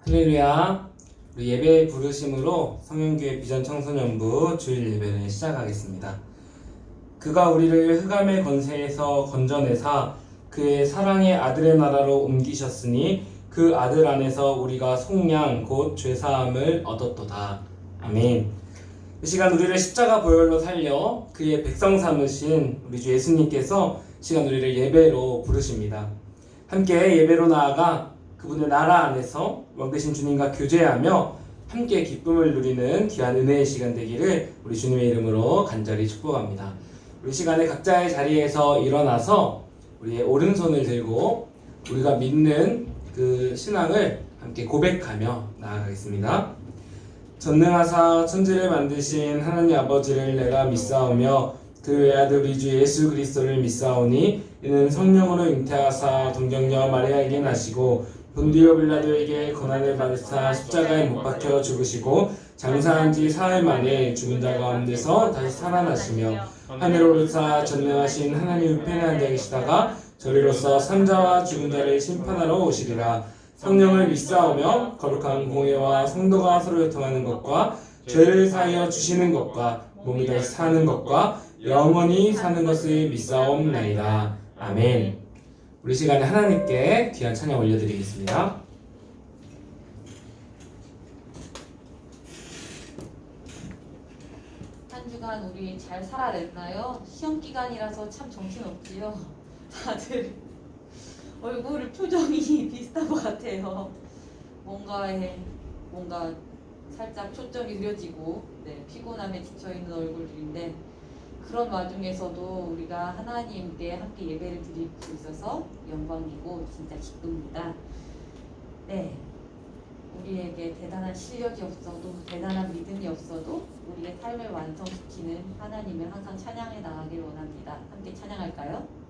할렐루야. 우리 예배 부르심으로 성현교회 비전청소년부 주일 예배를 시작하겠습니다. 그가 우리를 흑암의 권세에서 건져내사 그의 사랑의 아들의 나라로 옮기셨으니 그 아들 안에서 우리가 속량 곧 죄사함을 얻었도다. 아멘. 이 시간 우리를 십자가 보혈로 살려 그의 백성 삼으신 우리 주 예수님께서 시간 우리를 예배로 부르십니다. 함께 예배로 나아가 그분의 나라 안에서 왕되신 주님과 교제하며 함께 기쁨을 누리는 귀한 은혜의 시간 되기를 우리 주님의 이름으로 간절히 축복합니다. 우리 시간에 각자의 자리에서 일어나서 우리의 오른손을 들고 우리가 믿는 그 신앙을 함께 고백하며 나아가겠습니다. 전능하사 천지를 만드신 하나님 아버지를 내가 믿사오며 그 외아들 우리 주 예수 그리스도를 믿사오니 이는 성령으로 잉태하사 동정녀 마리아에게 나시고 본디오 빌라도에게 고난을 받으사 십자가에 못 박혀 죽으시고 장사한 지 사흘 만에 죽은 자 가운데서 다시 살아나시며 하늘로 오르사 전능하신 하나님 우편에 앉아 계시다가 저리로서 산자와 죽은 자를 심판하러 오시리라. 성령을 믿사오며 거룩한 공회와 성도가 서로 교통하는 것과 죄를 사하여 주시는 것과 몸이 다시 사는 것과 영원히 사는 것을 믿사옵나이다. 아멘. 우리 시간에 하나님께 귀한 찬양 올려드리겠습니다. 한 주간 우리 잘 살아냈나요? 시험 기간이라서 참 정신없지요. 다들 얼굴 표정이 비슷한 것 같아요. 뭔가 살짝 초점이 흐려지고 피곤함에 지쳐있는 얼굴들인데 그런 와중에서도 우리가 하나님께 함께 예배를 드릴 수 있어서 영광이고 진짜 기쁩니다. 우리에게 대단한 실력이 없어도 대단한 믿음이 없어도 우리의 삶을 완성시키는 하나님을 항상 찬양해 나가길 원합니다. 함께 찬양할까요?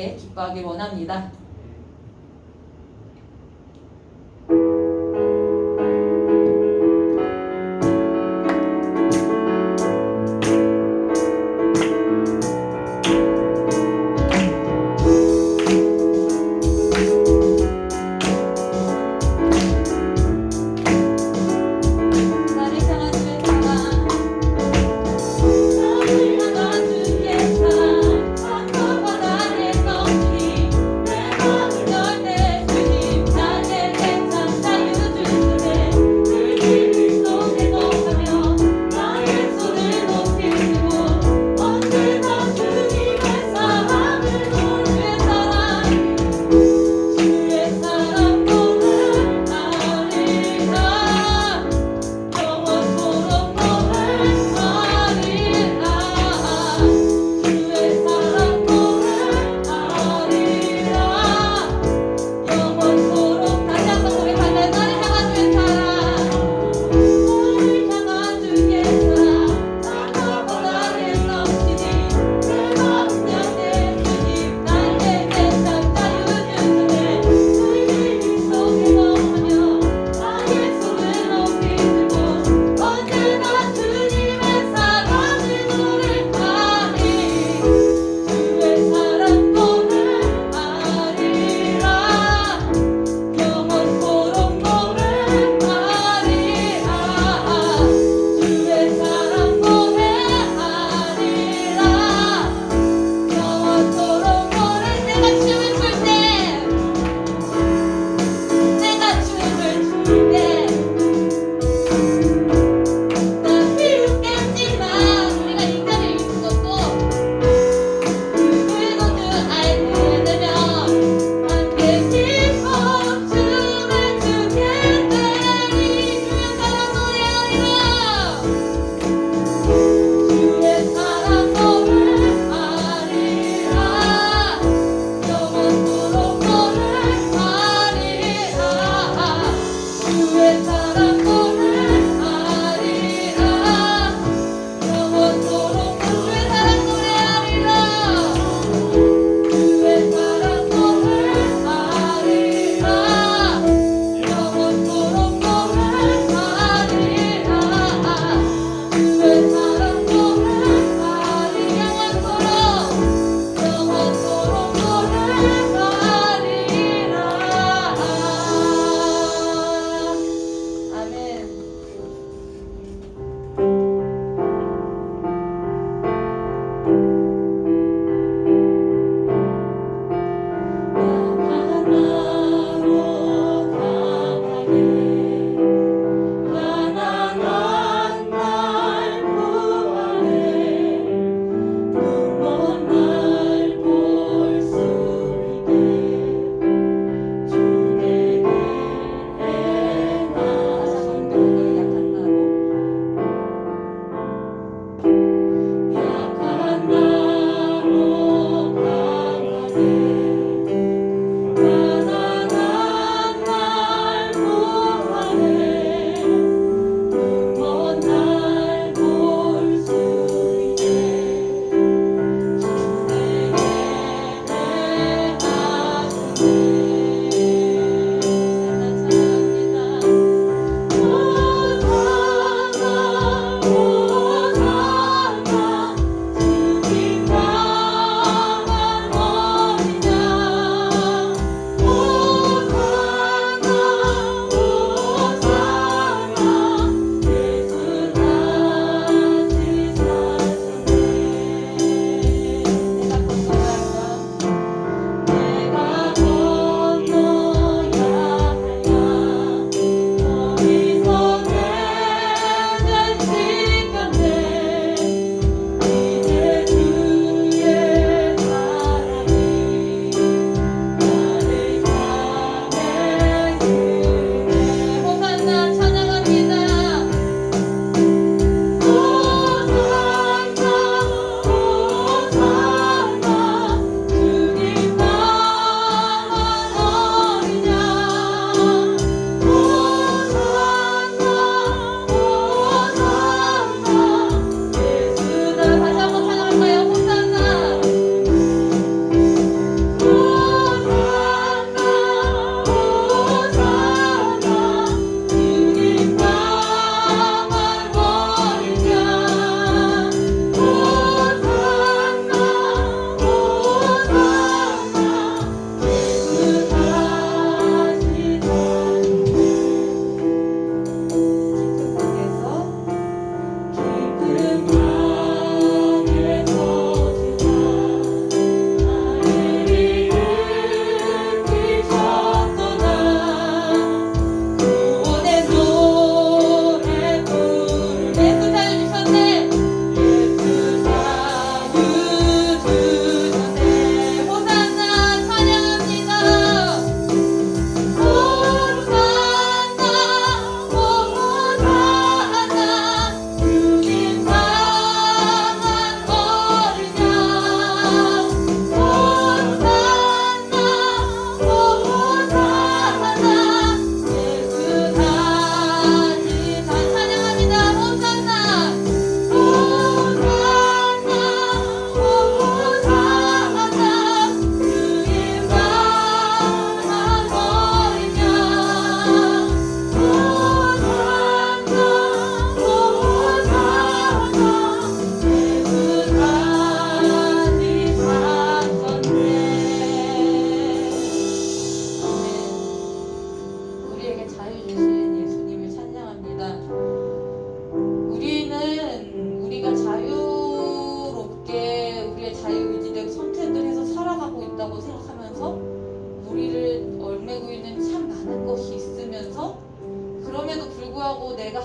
함께 기뻐하길 원합니다. 나를 향한 주의 사랑 나를 향한 주의 사랑 바다에 넘치 내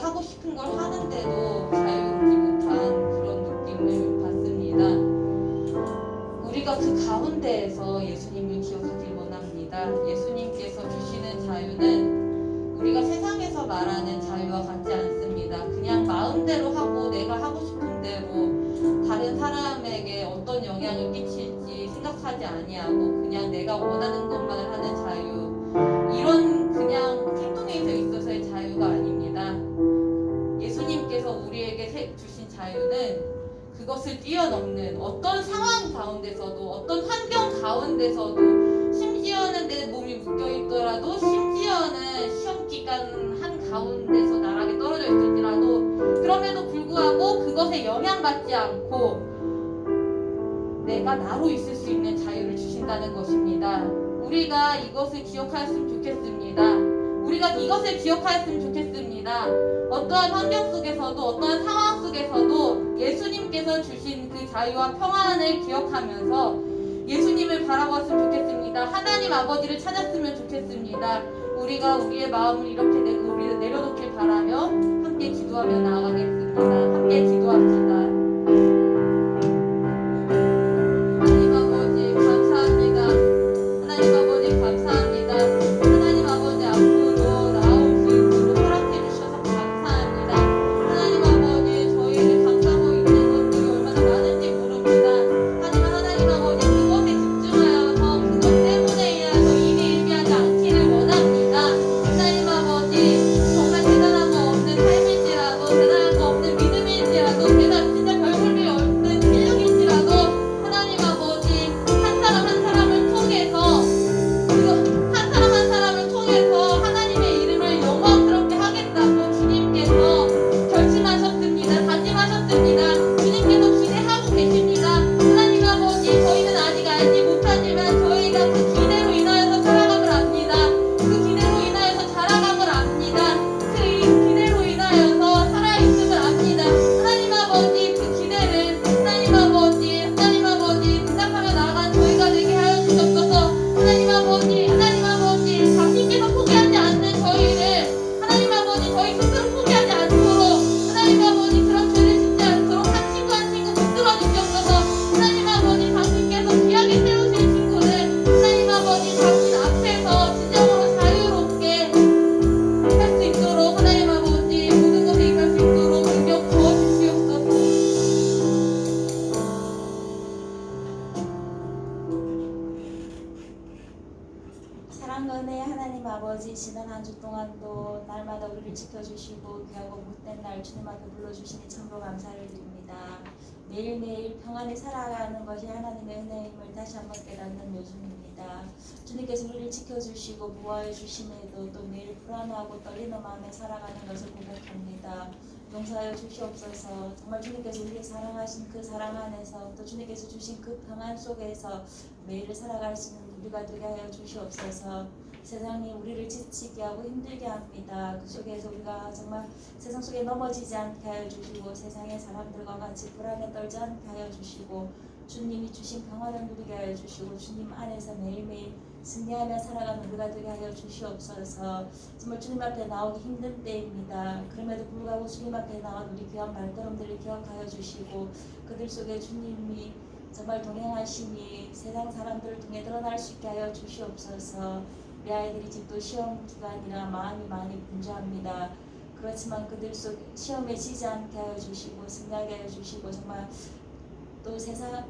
하고 싶은 걸 하는데도 자유롭지 못한 그런 느낌을 받습니다. 우리가 그 가운데에서 예수님을 기억하길 원합니다. 예수님께서 주시는 자유는 우리가 세상에서 말하는 자유와 같지 않습니다. 그냥 마음대로 하고 내가 하고 싶은 대로 다른 사람에게 어떤 영향을 끼칠지 생각하지 아니하고 그냥 내가 원하는 것만 하는 자유, 이런 그냥 행동에 있어서의 자유가 아닙니다. 예수님께서 우리에게 주신 자유는 그것을 뛰어넘는 어떤 상황 가운데서도 어떤 환경 가운데서도 심지어는 내 몸이 묶여있더라도 심지어는 시험 기간 한 가운데서 나락에 떨어져 있을지라도 그럼에도 불구하고 그것에 영향받지 않고 내가 나로 있을 수 있는 자유를 주신다는 것입니다. 우리가 이것을 기억하였으면 좋겠습니다. 우리가 이것을 기억하였으면 좋겠습니다. 어떠한 환경 속에서도 어떠한 상황 속에서도 예수님께서 주신 그 자유와 평안을 기억하면서 예수님을 바라봤으면 좋겠습니다. 하나님 아버지를 찾았으면 좋겠습니다. 우리가 우리의 마음을 이렇게 내려놓길 바라며 함께 기도하며 나아가겠습니다. 함께 기도합시다. 하나님 아버지 감사합니다. 하나님 아버지 감사합니다. 하나님 아버지 앞으로 나올 수 있도록 허락해 주셔서 감사합니다. 하나님 아버지 저희를 감싸고 있는 것들이 얼마나 많은지 모릅니다. 하지만 하나님 아버지 그것에 집중하여서 그것 때문에 인하여서 일이 일비하지 않기를 원합니다. 하나님 아버지 정말 대단한 거 없는 삶일지라도 대단한 거 없는 믿음일지라도 진짜 별볼일 없는 실력일지라도 하나님 아버지 한 사람 한 사람을 통해서 한 사람 한 사람을 통해서 하나님의 이름을 영광스럽게 하겠다고 주님께서 결심하셨습니다. 다짐하셨습니다. 주님께서 기대하고 계십니다. 하나님 아버지 저희는 아직 알지 못하지만 저희가 그 기대로 인하여서 살아감을 압니다. 그 기대로 인하여서 자라감을 압니다. 그 기대로 인하여서 살아있음을 압니다. 하나님 아버지 그 기대를 하나님 아버지 생각하며 나아간 저희가 되게 하여 주셨소서. 하나님 아버지 당신께서 포기하지 않는 저희를 하나님 아버지 저희 스스로 포기하지 않도록 하나님 아버지 그런 죄를 짓지 않도록 한 친구 한 친구 붙들어 주시옵소서. 하나님 아버지 당신께서 귀하게 세우신 친구를 하나님 아버지 당신 앞에서 진정으로 자유롭게 할 수 있도록 하나님 아버지 모든 것에 임할 수 있도록 능력 부어 주시옵소서. 사랑과 은혜의 하나님 아버지, 지난 한 주 동안도 날마다 우리를 지켜주시고 귀하고 못된 날 주님 앞에 불러주시니 참으로 감사를 드립니다. 매일매일 평안히 살아가는 것이 하나님의 은혜임을 다시 한번 깨닫는 요즘입니다. 주님께서 우리를 지켜주시고 보호해 주심에도 또 매일 불안하고 떨리는 마음에 살아가는 것을 고백합니다. 용서하여 주시옵소서. 정말 주님께서 우리를 사랑하신 그 사랑 안에서 또 주님께서 주신 그 평안 속에서 매일을 살아갈 수 있는 우리가 되게 하여 주시옵소서. 세상이 우리를 지치게 하고 힘들게 합니다. 그 속에서 우리가 정말 세상 속에 넘어지지 않게 하여 주시고 세상의 사람들과 같이 불안에 떨지 않게 하여 주시고 주님이 주신 평안을 누리게 하여 주시고 주님 안에서 매일매일 승리하며 살아가는 우리가 되게 하여 주시옵소서. 정말 주님 앞에 나오기 힘든 때입니다. 그럼에도 불구하고 주님 앞에 나온 우리 귀한 발걸음들을 기억하여 주시고 그들 속에 주님이 정말 동행하시니 세상 사람들을 통해 드러날 수 있게 하여 주시옵소서. 우리 아이들이 지금 시험 기간이라 마음이 많이 분주합니다. 그렇지만 그들 속 시험에 지지 않게 하여 주시고 승리하게 하여 주시고 정말 또 세상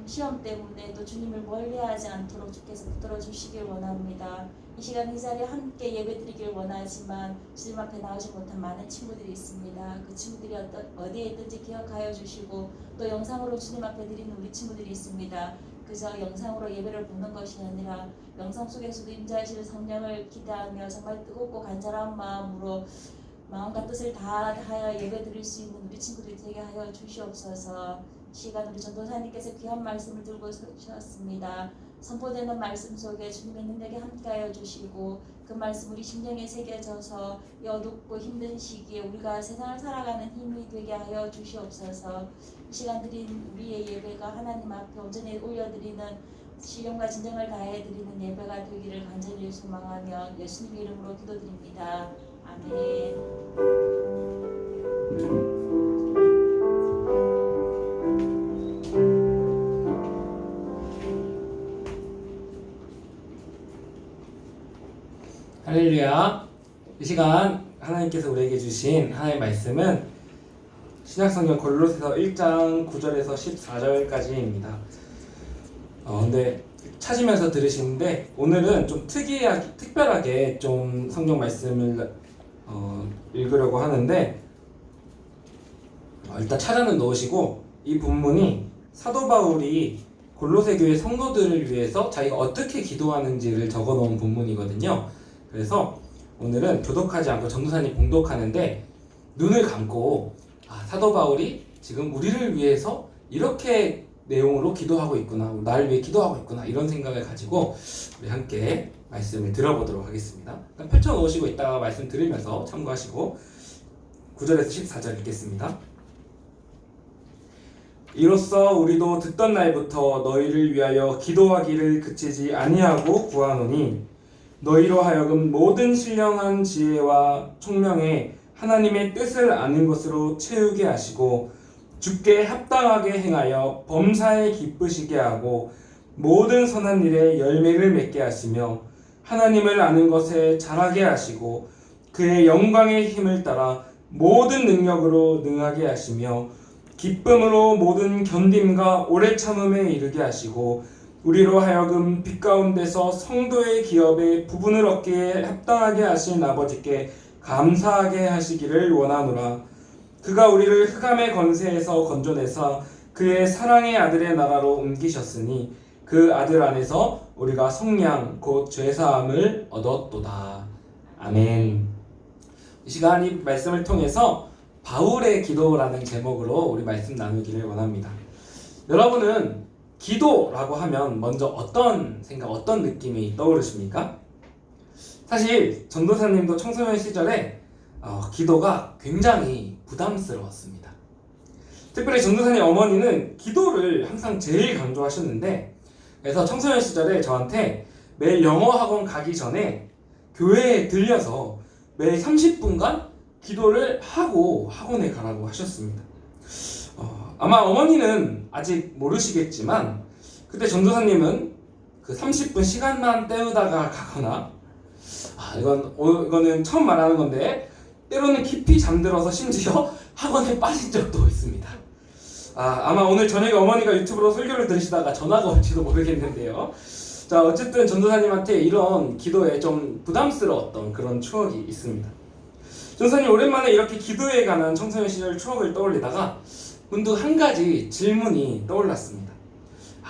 시험 때문에 또 주님을 멀리하지 않도록 주께서 붙들어 주시길 원합니다. 이 시간 이 자리에 함께 예배드리길 원하지만 주님 앞에 나오지 못한 많은 친구들이 있습니다. 그 친구들이 어디에 있든지 기억하여 주시고 또 영상으로 주님 앞에 드리는 우리 친구들이 있습니다. 그저 영상으로 예배를 보는 것이 아니라 영상 속에서도 임재하실 성령을 기대하며 정말 뜨겁고 간절한 마음으로 마음과 뜻을 다하여 예배드릴 수 있는 우리 친구들이 되게 하여 주시옵소서. 시간 우리 전도사님께서 귀한 말씀을 들고 서셨습니다. 선포되는 말씀 속에 주님의 능력에 함께하여 주시고 그 말씀 우리 심령에 새겨져서 이 어둡고 힘든 시기에 우리가 세상을 살아가는 힘이 되게 하여 주시옵소서. 이 시간 드린 우리의 예배가 하나님 앞에 온전히 올려드리는 신령과 진정을 다해 드리는 예배가 되기를 간절히 소망하며 예수님 이름으로 기도드립니다. 아멘. 할렐루야. 이 시간 하나님께서 우리에게 주신 하나님의 말씀은 신약성경 골로새서 1장 9절에서 14절까지입니다. 근데 찾으면서 들으시는데 오늘은 좀 특별하게 좀 성경 말씀을 읽으려고 하는데 일단 찾아는 놓으시고 이 본문이 사도 바울이 골로새 교회 성도들을 위해서 자기가 어떻게 기도하는지를 적어 놓은 본문이거든요. 그래서 오늘은 교독하지 않고 전도사님 봉독하는데 눈을 감고 사도 바울이 지금 우리를 위해서 이렇게 내용으로 기도하고 있구나, 나를 위해 기도하고 있구나, 이런 생각을 가지고 우리 함께 말씀을 들어보도록 하겠습니다. 펼쳐놓으시고 이따가 말씀 들으면서 참고하시고 9절에서 14절 읽겠습니다. 이로써 우리도 듣던 날부터 너희를 위하여 기도하기를 그치지 아니하고 구하노니 너희로 하여금 모든 신령한 지혜와 총명에 하나님의 뜻을 아는 것으로 채우게 하시고 주께 합당하게 행하여 범사에 기쁘시게 하고 모든 선한 일에 열매를 맺게 하시며 하나님을 아는 것에 자라게 하시고 그의 영광의 힘을 따라 모든 능력으로 능하게 하시며 기쁨으로 모든 견딤과 오래 참음에 이르게 하시고 우리로 하여금 빛 가운데서 성도의 기업에 부분을 얻기에 합당하게 하신 아버지께 감사하게 하시기를 원하노라. 그가 우리를 흑암의 권세에서 건져내사 그의 사랑의 아들의 나라로 옮기셨으니 그 아들 안에서 우리가 성량 곧 죄사함을 얻었도다. 아멘. 이 시간 이 말씀을 통해서 바울의 기도라는 제목으로 우리 말씀 나누기를 원합니다. 여러분은 기도라고 하면 먼저 어떤 생각, 어떤 느낌이 떠오르십니까? 사실 전도사님도 청소년 시절에 기도가 굉장히 부담스러웠습니다. 특별히 전도사님 어머니는 기도를 항상 제일 강조하셨는데, 그래서 청소년 시절에 저한테 매일 영어 학원 가기 전에 교회에 들려서 매일 30분간 기도를 하고 학원에 가라고 하셨습니다. 아마 어머니는 아직 모르시겠지만 그때 전도사님은 그 30분 시간만 때우다가 가거나 이거는 처음 말하는 건데 때로는 깊이 잠들어서 심지어 학원에 빠진 적도 있습니다. 아마 오늘 저녁에 어머니가 유튜브로 설교를 들으시다가 전화가 올지도 모르겠는데요. 자, 어쨌든 전도사님한테 이런 기도에 좀 부담스러웠던 그런 추억이 있습니다. 전도사님 오랜만에 이렇게 기도에 관한 청소년 시절 추억을 떠올리다가 문득 한 가지 질문이 떠올랐습니다.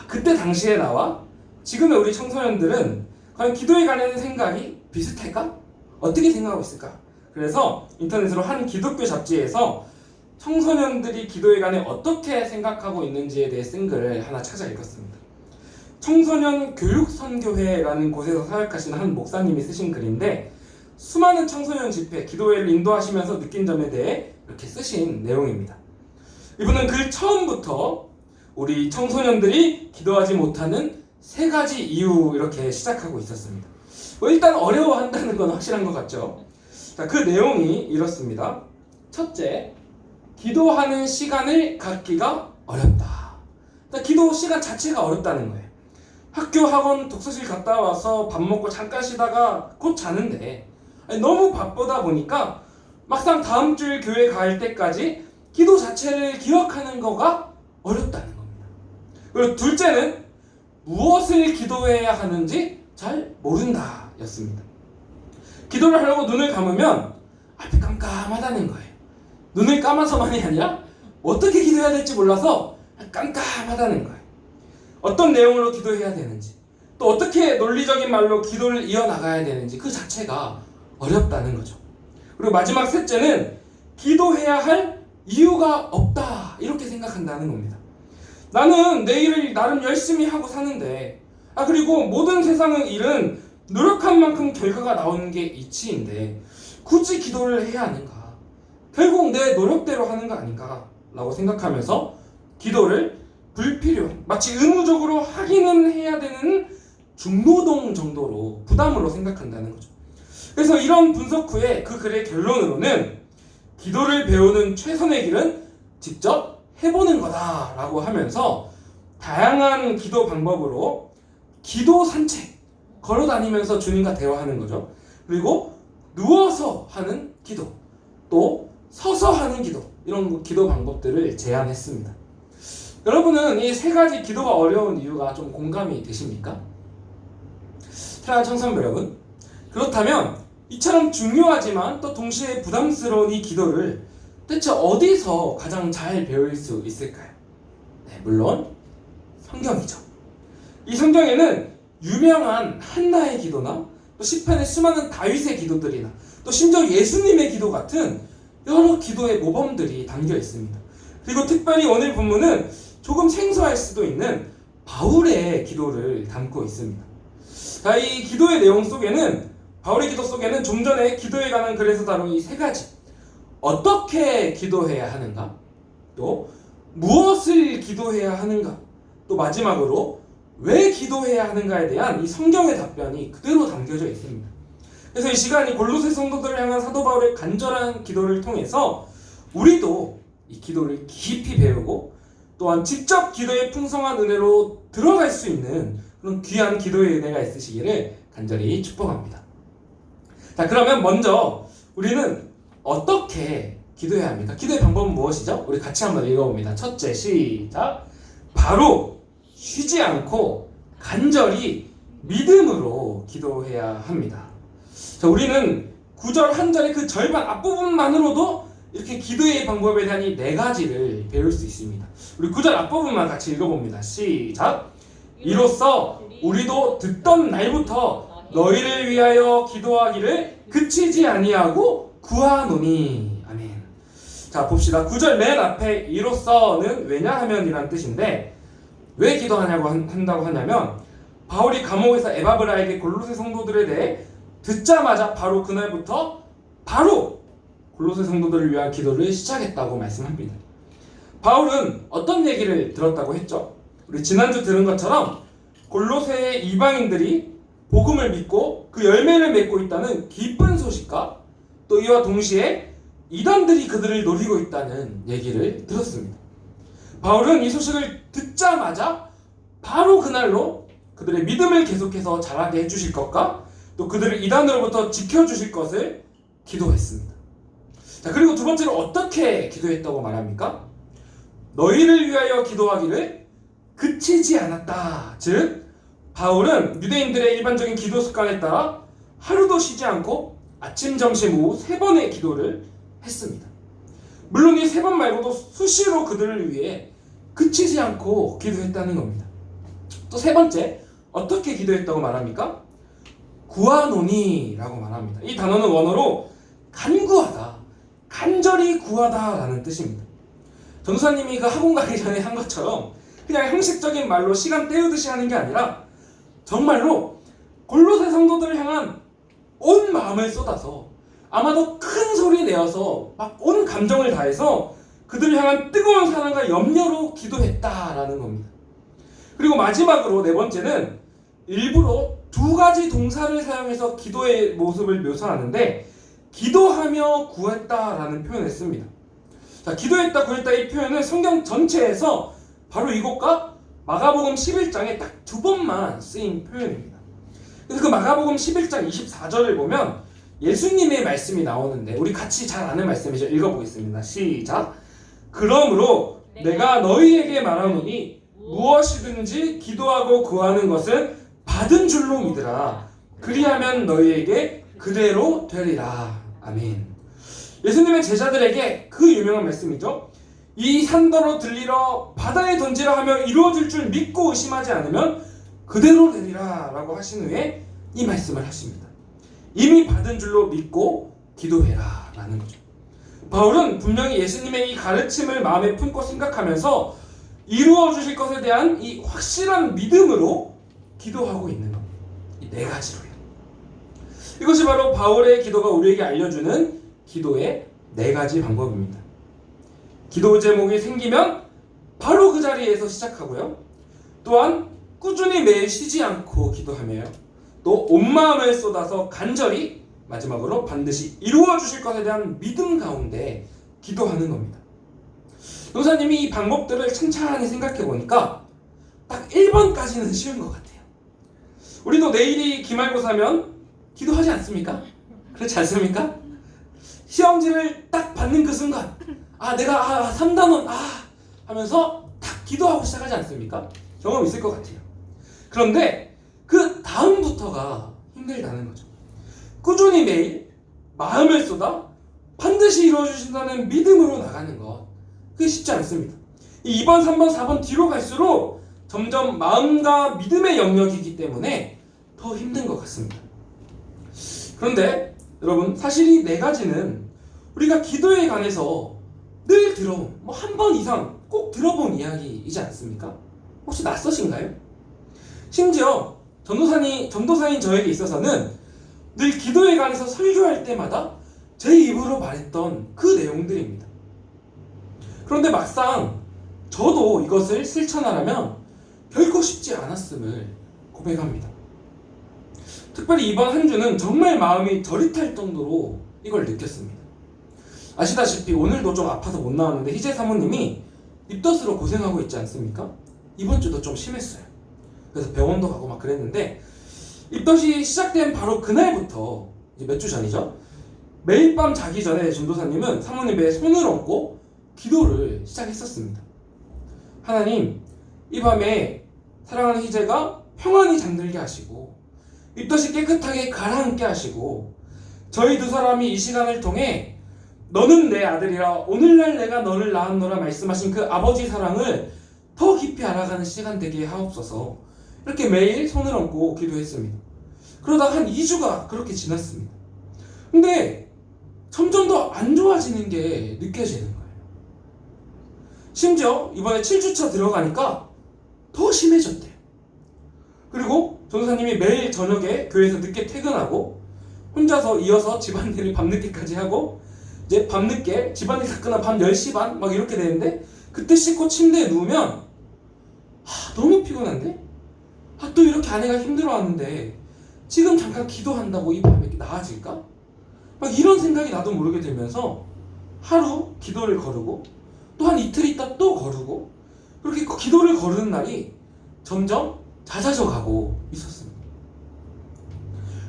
그때 당시에 나와 지금의 우리 청소년들은 과연 기도에 관한 생각이 비슷할까? 어떻게 생각하고 있을까? 그래서 인터넷으로 한 기독교 잡지에서 청소년들이 기도에 관해 어떻게 생각하고 있는지에 대해 쓴 글을 하나 찾아 읽었습니다. 청소년 교육선교회라는 곳에서 사역하시는 한 목사님이 쓰신 글인데 수많은 청소년 집회, 기도회를 인도하시면서 느낀 점에 대해 이렇게 쓰신 내용입니다. 이분은 글 처음부터 우리 청소년들이 기도하지 못하는 3가지 이유 이렇게 시작하고 있었습니다. 일단 어려워한다는 건 확실한 것 같죠? 자, 그 내용이 이렇습니다. 첫째, 기도하는 시간을 갖기가 어렵다. 기도 시간 자체가 어렵다는 거예요. 학교, 학원, 독서실 갔다 와서 밥 먹고 잠깐 쉬다가 곧 자는데 너무 바쁘다 보니까 막상 다음 주일 교회 갈 때까지 기도 자체를 기억하는 거가 어렵다는 겁니다. 그리고 둘째는 무엇을 기도해야 하는지 잘 모른다 였습니다. 기도를 하려고 눈을 감으면 앞이 깜깜하다는 거예요. 눈을 감아서만이 아니라 어떻게 기도해야 될지 몰라서 깜깜하다는 거예요. 어떤 내용으로 기도해야 되는지, 또 어떻게 논리적인 말로 기도를 이어나가야 되는지 그 자체가 어렵다는 거죠. 그리고 마지막 셋째는 기도해야 할 이유가 없다 이렇게 생각한다는 겁니다. 나는 내 일을 나름 열심히 하고 사는데 그리고 모든 세상의 일은 노력한 만큼 결과가 나오는 게 이치인데 굳이 기도를 해야 하는가? 결국 내 노력대로 하는 거 아닌가? 라고 생각하면서 기도를 불필요한, 마치 의무적으로 하기는 해야 되는 중노동 정도로 부담으로 생각한다는 거죠. 그래서 이런 분석 후에 그 글의 결론으로는 기도를 배우는 최선의 길은 직접 해보는 거다라고 하면서 다양한 기도 방법으로 기도 산책, 걸어 다니면서 주님과 대화하는 거죠. 그리고 누워서 하는 기도, 또 서서 하는 기도, 이런 기도 방법들을 제안했습니다. 여러분은 이 세 가지 기도가 어려운 이유가 좀 공감이 되십니까? 사랑하는 청소년 여러분, 그렇다면 이처럼 중요하지만 또 동시에 부담스러운 이 기도를 대체 어디서 가장 잘 배울 수 있을까요? 네, 물론 성경이죠. 이 성경에는 유명한 한나의 기도나 또 시편의 수많은 다윗의 기도들이나 또 심지어 예수님의 기도 같은 여러 기도의 모범들이 담겨 있습니다. 그리고 특별히 오늘 본문은 조금 생소할 수도 있는 바울의 기도를 담고 있습니다. 자, 이 기도의 내용 속에는, 바울의 기도 속에는 좀 전에 기도에 관한 글에서 다룬 이 세 가지, 어떻게 기도해야 하는가, 또 무엇을 기도해야 하는가, 또 마지막으로 왜 기도해야 하는가에 대한 이 성경의 답변이 그대로 담겨져 있습니다. 그래서 이 시간이 골로새 성도들을 향한 사도 바울의 간절한 기도를 통해서 우리도 이 기도를 깊이 배우고 또한 직접 기도의 풍성한 은혜로 들어갈 수 있는 그런 귀한 기도의 은혜가 있으시기를 간절히 축복합니다. 자, 그러면 먼저 우리는 어떻게 기도해야 합니까? 기도의 방법은 무엇이죠? 우리 같이 한번 읽어봅니다. 첫째, 시작. 바로 쉬지 않고 간절히 믿음으로 기도해야 합니다. 자, 우리는 9절 한 절의 그 절반 앞부분만으로도 이렇게 기도의 방법에 대한 이 네 가지를 배울 수 있습니다. 우리 9절 앞부분만 같이 읽어봅니다. 시작. 이로써 우리도 듣던 날부터 너희를 위하여 기도하기를 그치지 아니하고 구하노니. 아멘. 자, 봅시다. 9절 맨 앞에 이로써는 왜냐하면 이란 뜻인데, 왜 기도하냐고 한다고 하냐면, 바울이 감옥에서 에바브라에게 골로새 성도들에 대해 듣자마자 바로 그날부터 바로 골로새 성도들을 위한 기도를 시작했다고 말씀합니다. 바울은 어떤 얘기를 들었다고 했죠? 우리 지난주 들은 것처럼 골로새의 이방인들이 복음을 믿고 그 열매를 맺고 있다는 기쁜 소식과 또 이와 동시에 이단들이 그들을 노리고 있다는 얘기를 들었습니다. 바울은 이 소식을 듣자마자 바로 그날로 그들의 믿음을 계속해서 자라게 해주실 것과 또 그들을 이단으로부터 지켜주실 것을 기도했습니다. 자, 그리고 두 번째로 어떻게 기도했다고 말합니까? 너희를 위하여 기도하기를 그치지 않았다. 즉, 바울은 유대인들의 일반적인 기도 습관에 따라 하루도 쉬지 않고 아침, 점심, 오후 3번의 기도를 했습니다. 물론 이 3번 말고도 수시로 그들을 위해 그치지 않고 기도했다는 겁니다. 또 세 번째, 어떻게 기도했다고 말합니까? 구하노니 라고 말합니다. 이 단어는 원어로 간구하다, 간절히 구하다 라는 뜻입니다. 전도사님이 그 학원 가기 전에 한 것처럼 그냥 형식적인 말로 시간 때우듯이 하는 게 아니라 정말로 골로새 성도들을 향한 온 마음을 쏟아서 아마도 큰 소리 내어서 막 온 감정을 다해서 그들을 향한 뜨거운 사랑과 염려로 기도했다라는 겁니다. 그리고 마지막으로 네 번째는 일부러 두 가지 동사를 사용해서 기도의 모습을 묘사하는데 기도하며 구했다라는 표현을 씁니다. 자, 기도했다, 구했다 이 표현은 성경 전체에서 바로 이것과 마가복음 11장에 딱 2번만 쓰인 표현입니다. 그래서 그 마가복음 11장 24절을 보면 예수님의 말씀이 나오는데 우리 같이 잘 아는 말씀이죠. 읽어보겠습니다. 시작. 그러므로 내가 너희에게 말하노니 무엇이든지 기도하고 구하는 것은 받은 줄로 믿으라. 그리하면 너희에게 그대로 되리라. 아멘. 예수님의 제자들에게 그 유명한 말씀이죠. 이 산더러 들리러 바다에 던지라 하며 이루어질 줄 믿고 의심하지 않으면 그대로 되리라 라고 하신 후에 이 말씀을 하십니다. 이미 받은 줄로 믿고 기도해라 라는 거죠. 바울은 분명히 예수님의 이 가르침을 마음에 품고 생각하면서 이루어 주실 것에 대한 이 확실한 믿음으로 기도하고 있는 겁니다. 이 네 가지로요. 이것이 바로 바울의 기도가 우리에게 알려주는 기도의 네 가지 방법입니다. 기도 제목이 생기면 바로 그 자리에서 시작하고요. 또한 꾸준히 매일 쉬지 않고 기도하며요. 또 온 마음을 쏟아서 간절히 마지막으로 반드시 이루어 주실 것에 대한 믿음 가운데 기도하는 겁니다. 전도사님이 이 방법들을 찬찬히 생각해 보니까 딱 1번까지는 쉬운 것 같아요. 우리도 내일이 기말고사면 기도하지 않습니까? 그렇지 않습니까? 시험지를 딱 받는 그 순간 내가 3단원 하면서 딱 기도하고 시작하지 않습니까? 경험 있을 것 같아요. 그런데 그 다음부터가 힘들다는 거죠. 꾸준히 매일 마음을 쏟아 반드시 이루어주신다는 믿음으로 나가는 것, 그게 쉽지 않습니다. 2번, 3번, 4번 뒤로 갈수록 점점 마음과 믿음의 영역이기 때문에 더 힘든 것 같습니다. 그런데 여러분, 사실 이 네 가지는 우리가 기도에 관해서 늘 들어온, 한 번 이상 꼭 들어본 이야기이지 않습니까? 혹시 낯서신가요? 심지어 전도사인 저에게 있어서는 늘 기도에 관해서 설교할 때마다 제 입으로 말했던 그 내용들입니다. 그런데 막상 저도 이것을 실천하려면 결코 쉽지 않았음을 고백합니다. 특별히 이번 한 주는 정말 마음이 저릿할 정도로 이걸 느꼈습니다. 아시다시피 오늘도 좀 아파서 못 나왔는데 희재 사모님이 입덧으로 고생하고 있지 않습니까? 이번 주도 좀 심했어요. 그래서 병원도 가고 막 그랬는데 입덧이 시작된 바로 그날부터 이제 몇 주 전이죠. 매일 밤 자기 전에 전도사님은 사모님 배에 손을 얹고 기도를 시작했었습니다. 하나님, 이 밤에 사랑하는 희재가 평안히 잠들게 하시고 입덧이 깨끗하게 가라앉게 하시고 저희 두 사람이 이 시간을 통해 너는 내 아들이라 오늘날 내가 너를 낳았노라 말씀하신 그 아버지 사랑을 더 깊이 알아가는 시간 되게 하옵소서. 이렇게 매일 손을 얹고 기도했습니다. 그러다가 한 2주가 그렇게 지났습니다. 근데 점점 더 안 좋아지는 게 느껴지는 거예요. 심지어 이번에 7주차 들어가니까 더 심해졌대요. 그리고 전도사님이 매일 저녁에 교회에서 늦게 퇴근하고 혼자서 이어서 집안일을 밤늦게까지 하고 이제 밤늦게 집안일 다 끝나 밤 10시 반 막 이렇게 되는데 그때 씻고 침대에 누우면 너무 피곤한데? 또 이렇게 아내가 힘들어하는데 지금 잠깐 기도한다고 이 밤에 나아질까? 막 이런 생각이 나도 모르게 들면서 하루 기도를 거르고 또 한 이틀 있다 또 거르고 그렇게 기도를 거르는 날이 점점 잦아져 가고 있었습니다.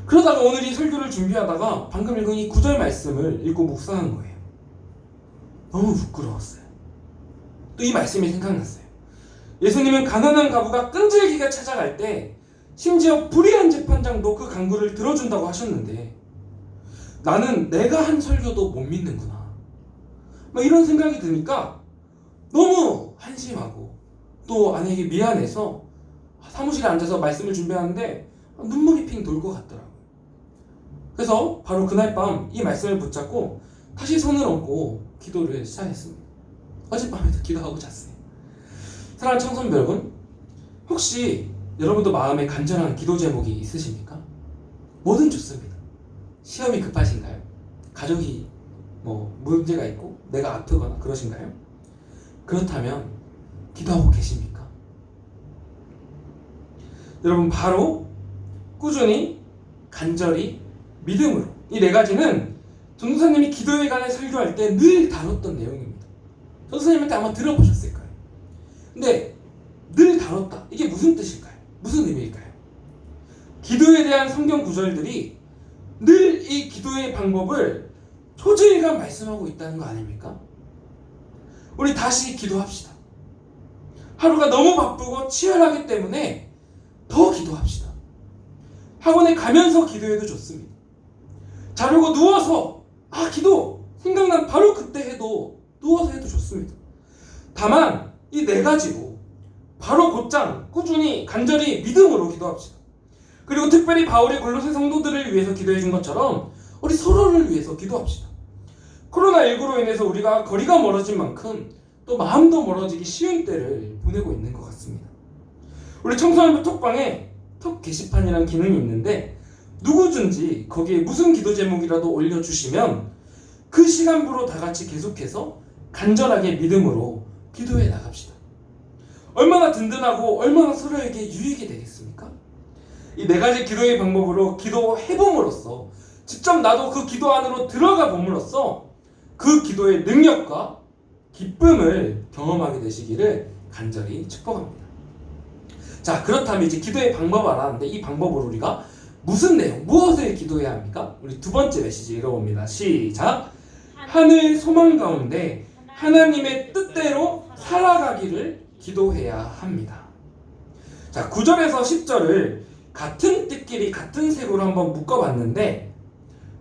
그러다가 오늘 이 설교를 준비하다가 방금 읽은 이 9절 말씀을 읽고 묵상한 거예요. 너무 부끄러웠어요. 또 이 말씀이 생각났어요. 예수님은 가난한 과부가 끈질기게 찾아갈 때 심지어 불의한 재판장도 그 간구를 들어준다고 하셨는데 나는 내가 한 설교도 못 믿는구나. 이런 생각이 드니까 너무 한심하고 또 아내에게 미안해서 사무실에 앉아서 말씀을 준비하는데 눈물이 핑 돌 것 같더라고요. 그래서 바로 그날 밤 이 말씀을 붙잡고 다시 손을 얹고 기도를 시작했습니다. 어젯밤에도 기도하고 잤어요. 사랑하는 청소년 여러분, 혹시 여러분도 마음에 간절한 기도 제목이 있으십니까? 뭐든 좋습니다. 시험이 급하신가요? 가족이 문제가 있고 내가 아프거나 그러신가요? 그렇다면 기도하고 계십니까? 여러분, 바로 꾸준히 간절히 믿음으로, 이 네 가지는 전도사님이 기도에 관해 설교할 때 늘 다뤘던 내용입니다. 전도사님한테 아마 들어보셨을 거예요. 근데 늘 다뤘다, 이게 무슨 뜻일까요? 무슨 의미일까요? 기도에 대한 성경 구절들이 늘 이 기도의 방법을 초지일관 말씀하고 있다는 거 아닙니까? 우리 다시 기도합시다. 하루가 너무 바쁘고 치열하기 때문에 더 기도합시다. 학원에 가면서 기도해도 좋습니다. 자려고 누워서 기도 생각난 바로 그때 해도 누워서 해도 좋습니다. 다만 이 네 가지로 바로 곧장 꾸준히 간절히 믿음으로 기도합시다. 그리고 특별히 바울이 골로새 성도들을 위해서 기도해 준 것처럼 우리 서로를 위해서 기도합시다. 코로나19로 인해서 우리가 거리가 멀어진 만큼 또 마음도 멀어지기 쉬운 때를 보내고 있는 것 같습니다. 우리 청소년부 톡방에 톡 게시판이라는 기능이 있는데 누구든지 거기에 무슨 기도 제목이라도 올려주시면 그 시간부로 다 같이 계속해서 간절하게 믿음으로 기도해 나갑시다. 얼마나 든든하고 얼마나 서로에게 유익이 되겠습니까? 이 네 가지 기도의 방법으로 기도해봄으로써 직접 나도 그 기도 안으로 들어가 봄으로써 그 기도의 능력과 기쁨을 경험하게 되시기를 간절히 축복합니다. 자, 그렇다면 이제 기도의 방법을 알았는데 이 방법으로 우리가 무슨 내용, 무엇을 기도해야 합니까? 우리 두 번째 메시지 읽어봅니다. 시작! 하늘 소망 가운데 하나님의 뜻대로 살아가기를 기도해야 합니다. 자, 9절에서 10절을 같은 뜻끼리 같은 색으로 한번 묶어봤는데,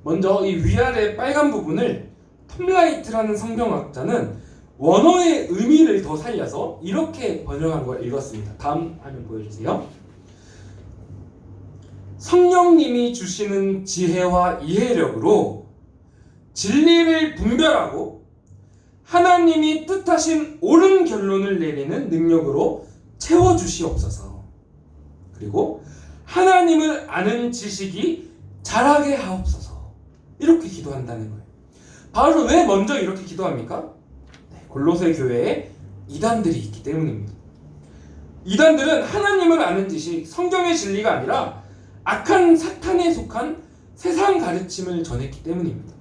먼저 이 위아래 빨간 부분을 톰 라이트라는 성경학자는 원어의 의미를 더 살려서 이렇게 번역한 걸 읽었습니다. 다음 화면 보여주세요. 성령님이 주시는 지혜와 이해력으로 진리를 분별하고 하나님이 뜻하신 옳은 결론을 내리는 능력으로 채워주시옵소서. 그리고 하나님을 아는 지식이 자라게 하옵소서. 이렇게 기도한다는 거예요. 바울은 왜 먼저 이렇게 기도합니까? 골로새 교회에 이단들이 있기 때문입니다. 이단들은 하나님을 아는 지식, 성경의 진리가 아니라 악한 사탄에 속한 세상 가르침을 전했기 때문입니다.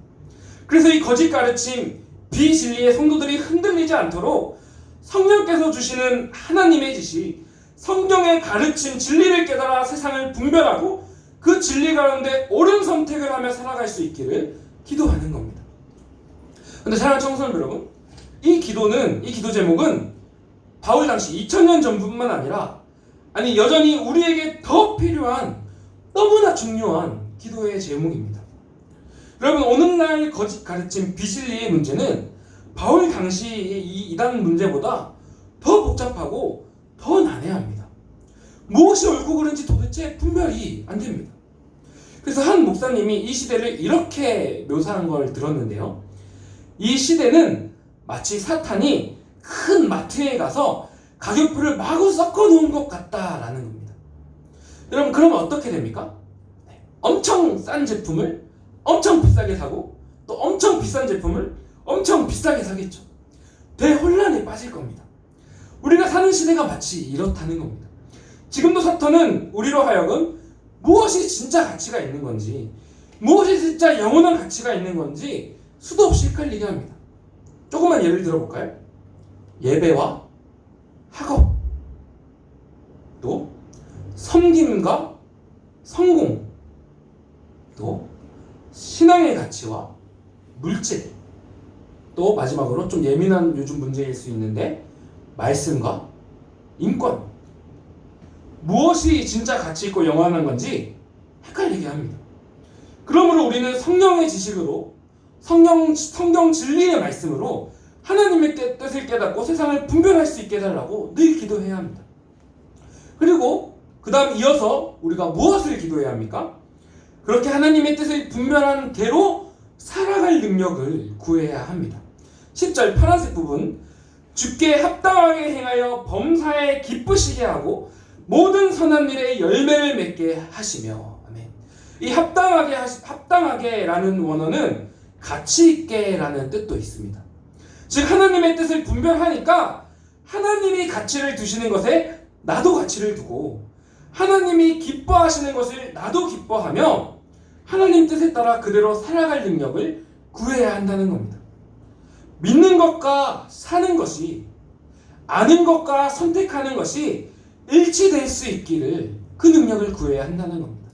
그래서 이 거짓 가르침, 비진리의 성도들이 흔들리지 않도록 성령께서 주시는 하나님의 지식, 성경의 가르침, 진리를 깨달아 세상을 분별하고 그 진리 가운데 옳은 선택을 하며 살아갈 수 있기를 기도하는 겁니다. 그런데 사랑하는 청소년 여러분, 이 기도 제목은 바울 당시 2000년 전뿐만 아니라 여전히 우리에게 더 필요한 너무나 중요한 기도의 제목입니다. 여러분, 오늘날 거짓 가르침 비진리의 문제는 바울 당시의 이 이단 문제보다 더 복잡하고 더 난해합니다. 무엇이 옳고 그른지 도대체 분별이 안 됩니다. 그래서 한 목사님이 이 시대를 이렇게 묘사한 걸 들었는데요. 이 시대는 마치 사탄이 큰 마트에 가서 가격표를 마구 섞어 놓은 것 같다라는 겁니다. 여러분, 그러면 어떻게 됩니까? 엄청 싼 제품을 엄청 비싸게 사고 또 엄청 비싼 제품을 엄청 비싸게 사겠죠. 대혼란에 빠질 겁니다. 우리가 사는 시대가 마치 이렇다는 겁니다. 지금도 사탄은 우리로 하여금 무엇이 진짜 가치가 있는 건지, 무엇이 진짜 영원한 가치가 있는 건지 수도 없이 헷갈리게 합니다. 조금만 예를 들어볼까요? 예배와 학업, 또 섬김과 성공, 또 신앙의 가치와 물질, 또 마지막으로 좀 예민한 요즘 문제일 수 있는데 말씀과 인권, 무엇이 진짜 가치 있고 영원한 건지 헷갈리게 합니다. 그러므로 우리는 성령의 지식으로 성경 진리의 말씀으로 하나님의 뜻을 깨닫고 세상을 분별할 수 있게 해달라고 늘 기도해야 합니다. 그리고 그 다음 이어서 우리가 무엇을 기도해야 합니까? 그렇게 하나님의 뜻을 분별한 대로 살아갈 능력을 구해야 합니다. 10절 파란색 부분, 주께 합당하게 행하여 범사에 기쁘시게 하고 모든 선한 일에 열매를 맺게 하시며. 아멘. 이 합당하게라는 원어는 가치 있게라는 뜻도 있습니다. 즉 하나님의 뜻을 분별하니까 하나님이 가치를 두시는 것에 나도 가치를 두고 하나님이 기뻐하시는 것을 나도 기뻐하며 하나님 뜻에 따라 그대로 살아갈 능력을 구해야 한다는 겁니다. 믿는 것과 사는 것이, 아는 것과 선택하는 것이 일치될 수 있기를 그 능력을 구해야 한다는 겁니다.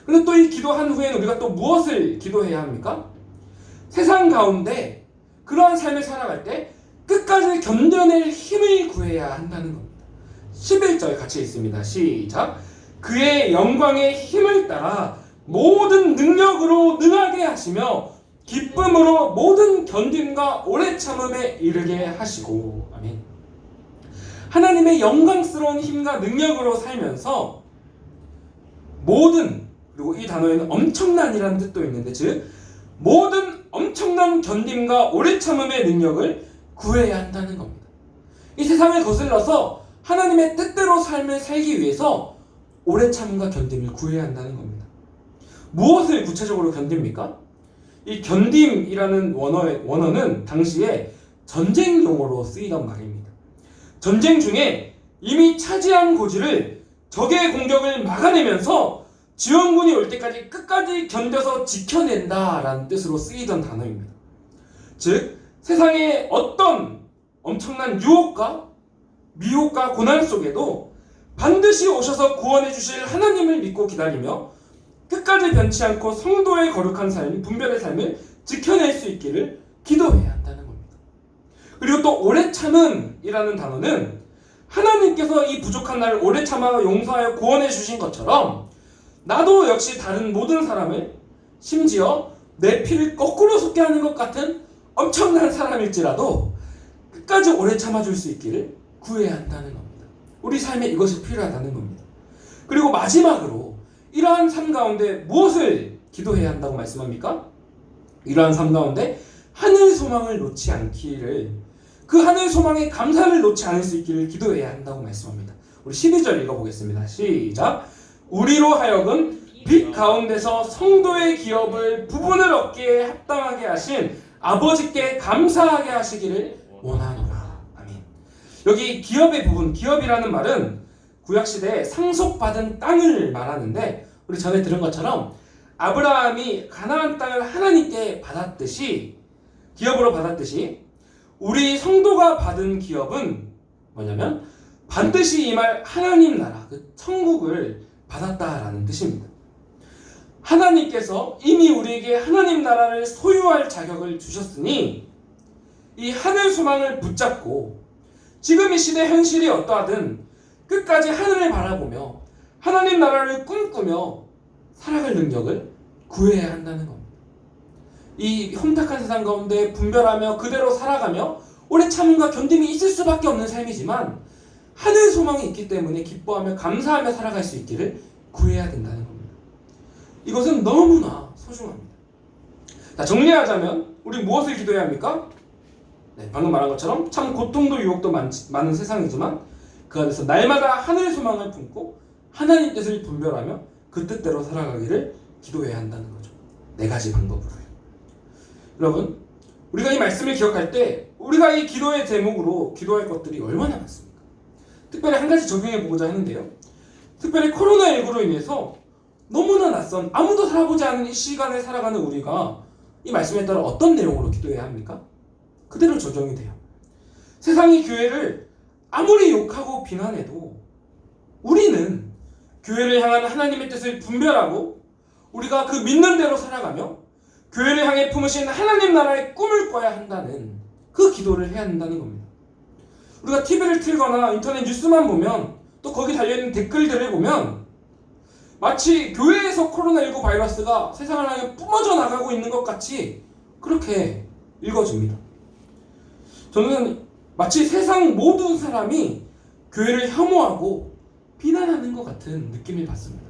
그런데 또 이 기도한 후에는 우리가 또 무엇을 기도해야 합니까? 세상 가운데 그러한 삶을 살아갈 때 끝까지 견뎌낼 힘을 구해야 한다는 겁니다. 11절 같이 읽습니다. 시작. 그의 영광의 힘을 따라 모든 능력으로 능하게 하시며 기쁨으로 모든 견딤과 오래 참음에 이르게 하시고. 아멘. 하나님의 영광스러운 힘과 능력으로 살면서 모든, 그리고 이 단어에는 엄청난이라는 뜻도 있는데, 즉 모든 엄청난 견딤과 오래 참음의 능력을 구해야 한다는 겁니다. 이 세상을 거슬러서 하나님의 뜻대로 삶을 살기 위해서 오래 참음과 견딤을 구해야 한다는 겁니다. 무엇을 구체적으로 견딥니까? 이 견딤이라는 원어는 당시에 전쟁 용어로 쓰이던 말입니다. 전쟁 중에 이미 차지한 고지를 적의 공격을 막아내면서 지원군이 올 때까지 끝까지 견뎌서 지켜낸다라는 뜻으로 쓰이던 단어입니다. 즉 세상의 어떤 엄청난 유혹과 미혹과 고난 속에도 반드시 오셔서 구원해 주실 하나님을 믿고 기다리며 끝까지 변치 않고 성도의 거룩한 삶, 분별의 삶을 지켜낼 수 있기를 기도해야 한다는 겁니다. 그리고 또 오래 참음이라는 단어는 하나님께서 이 부족한 나를 오래 참아 용서하여 구원해 주신 것처럼 나도 역시 다른 모든 사람을 심지어 내 피를 거꾸로 쏟게 하는 것 같은 엄청난 사람일지라도 끝까지 오래 참아줄 수 있기를 구해야 한다는 겁니다. 우리 삶에 이것이 필요하다는 겁니다. 그리고 마지막으로 이러한 삶 가운데 무엇을 기도해야 한다고 말씀합니까? 이러한 삶 가운데 하늘 소망을 놓지 않기를, 그 하늘 소망의 감사를 놓지 않을 수 있기를 기도해야 한다고 말씀합니다. 우리 12절 읽어보겠습니다. 시작. 우리로 하여금 빛 가운데서 성도의 기업을 부분을 얻기에 합당하게 하신 아버지께 감사하게 하시기를 원하노라. 아멘. 여기 기업의 부분, 기업이라는 말은 구약시대에 상속받은 땅을 말하는데, 우리 전에 들은 것처럼 아브라함이 가나안 땅을 하나님께 받았듯이, 기업으로 받았듯이 우리 성도가 받은 기업은 뭐냐면 반드시 임할 하나님 나라, 그 천국을 받았다라는 뜻입니다. 하나님께서 이미 우리에게 하나님 나라를 소유할 자격을 주셨으니 이 하늘 소망을 붙잡고 지금 이 시대 현실이 어떠하든 끝까지 하늘을 바라보며 하나님 나라를 꿈꾸며 살아갈 능력을 구해야 한다는 겁니다. 이 혼탁한 세상 가운데 분별하며 그대로 살아가며 오래 참음과 견딤이 있을 수밖에 없는 삶이지만 하늘 소망이 있기 때문에 기뻐하며 감사하며 살아갈 수 있기를 구해야 된다는 겁니다. 이것은 너무나 소중합니다. 자, 정리하자면 우리 무엇을 기도해야 합니까? 네, 방금 말한 것처럼 참 고통도 유혹도 많은 세상이지만 그 안에서 날마다 하늘 소망을 품고 하나님 뜻을 분별하며 그 뜻대로 살아가기를 기도해야 한다는 거죠. 4가지 방법으로요. 여러분, 우리가 이 말씀을 기억할 때 우리가 이 기도의 제목으로 기도할 것들이 얼마나 많습니까? 특별히 한 가지 적용해 보고자 하는데요. 특별히 코로나19로 인해서 너무나 낯선, 아무도 살아보지 않은 이 시간을 살아가는 우리가 이 말씀에 따라 어떤 내용으로 기도해야 합니까? 그대로 적용이 돼요. 세상이 교회를 아무리 욕하고 비난해도 우리는 교회를 향한 하나님의 뜻을 분별하고 우리가 그 믿는 대로 살아가며 교회를 향해 품으신 하나님 나라의 꿈을 꿔야 한다는 그 기도를 해야 한다는 겁니다. 우리가 TV를 틀거나 인터넷 뉴스만 보면 또 거기 달려있는 댓글들을 보면 마치 교회에서 코로나19 바이러스가 세상을 향해 뿜어져 나가고 있는 것 같이 그렇게 읽어집니다. 저는 마치 세상 모든 사람이 교회를 혐오하고 비난하는 것 같은 느낌을 받습니다.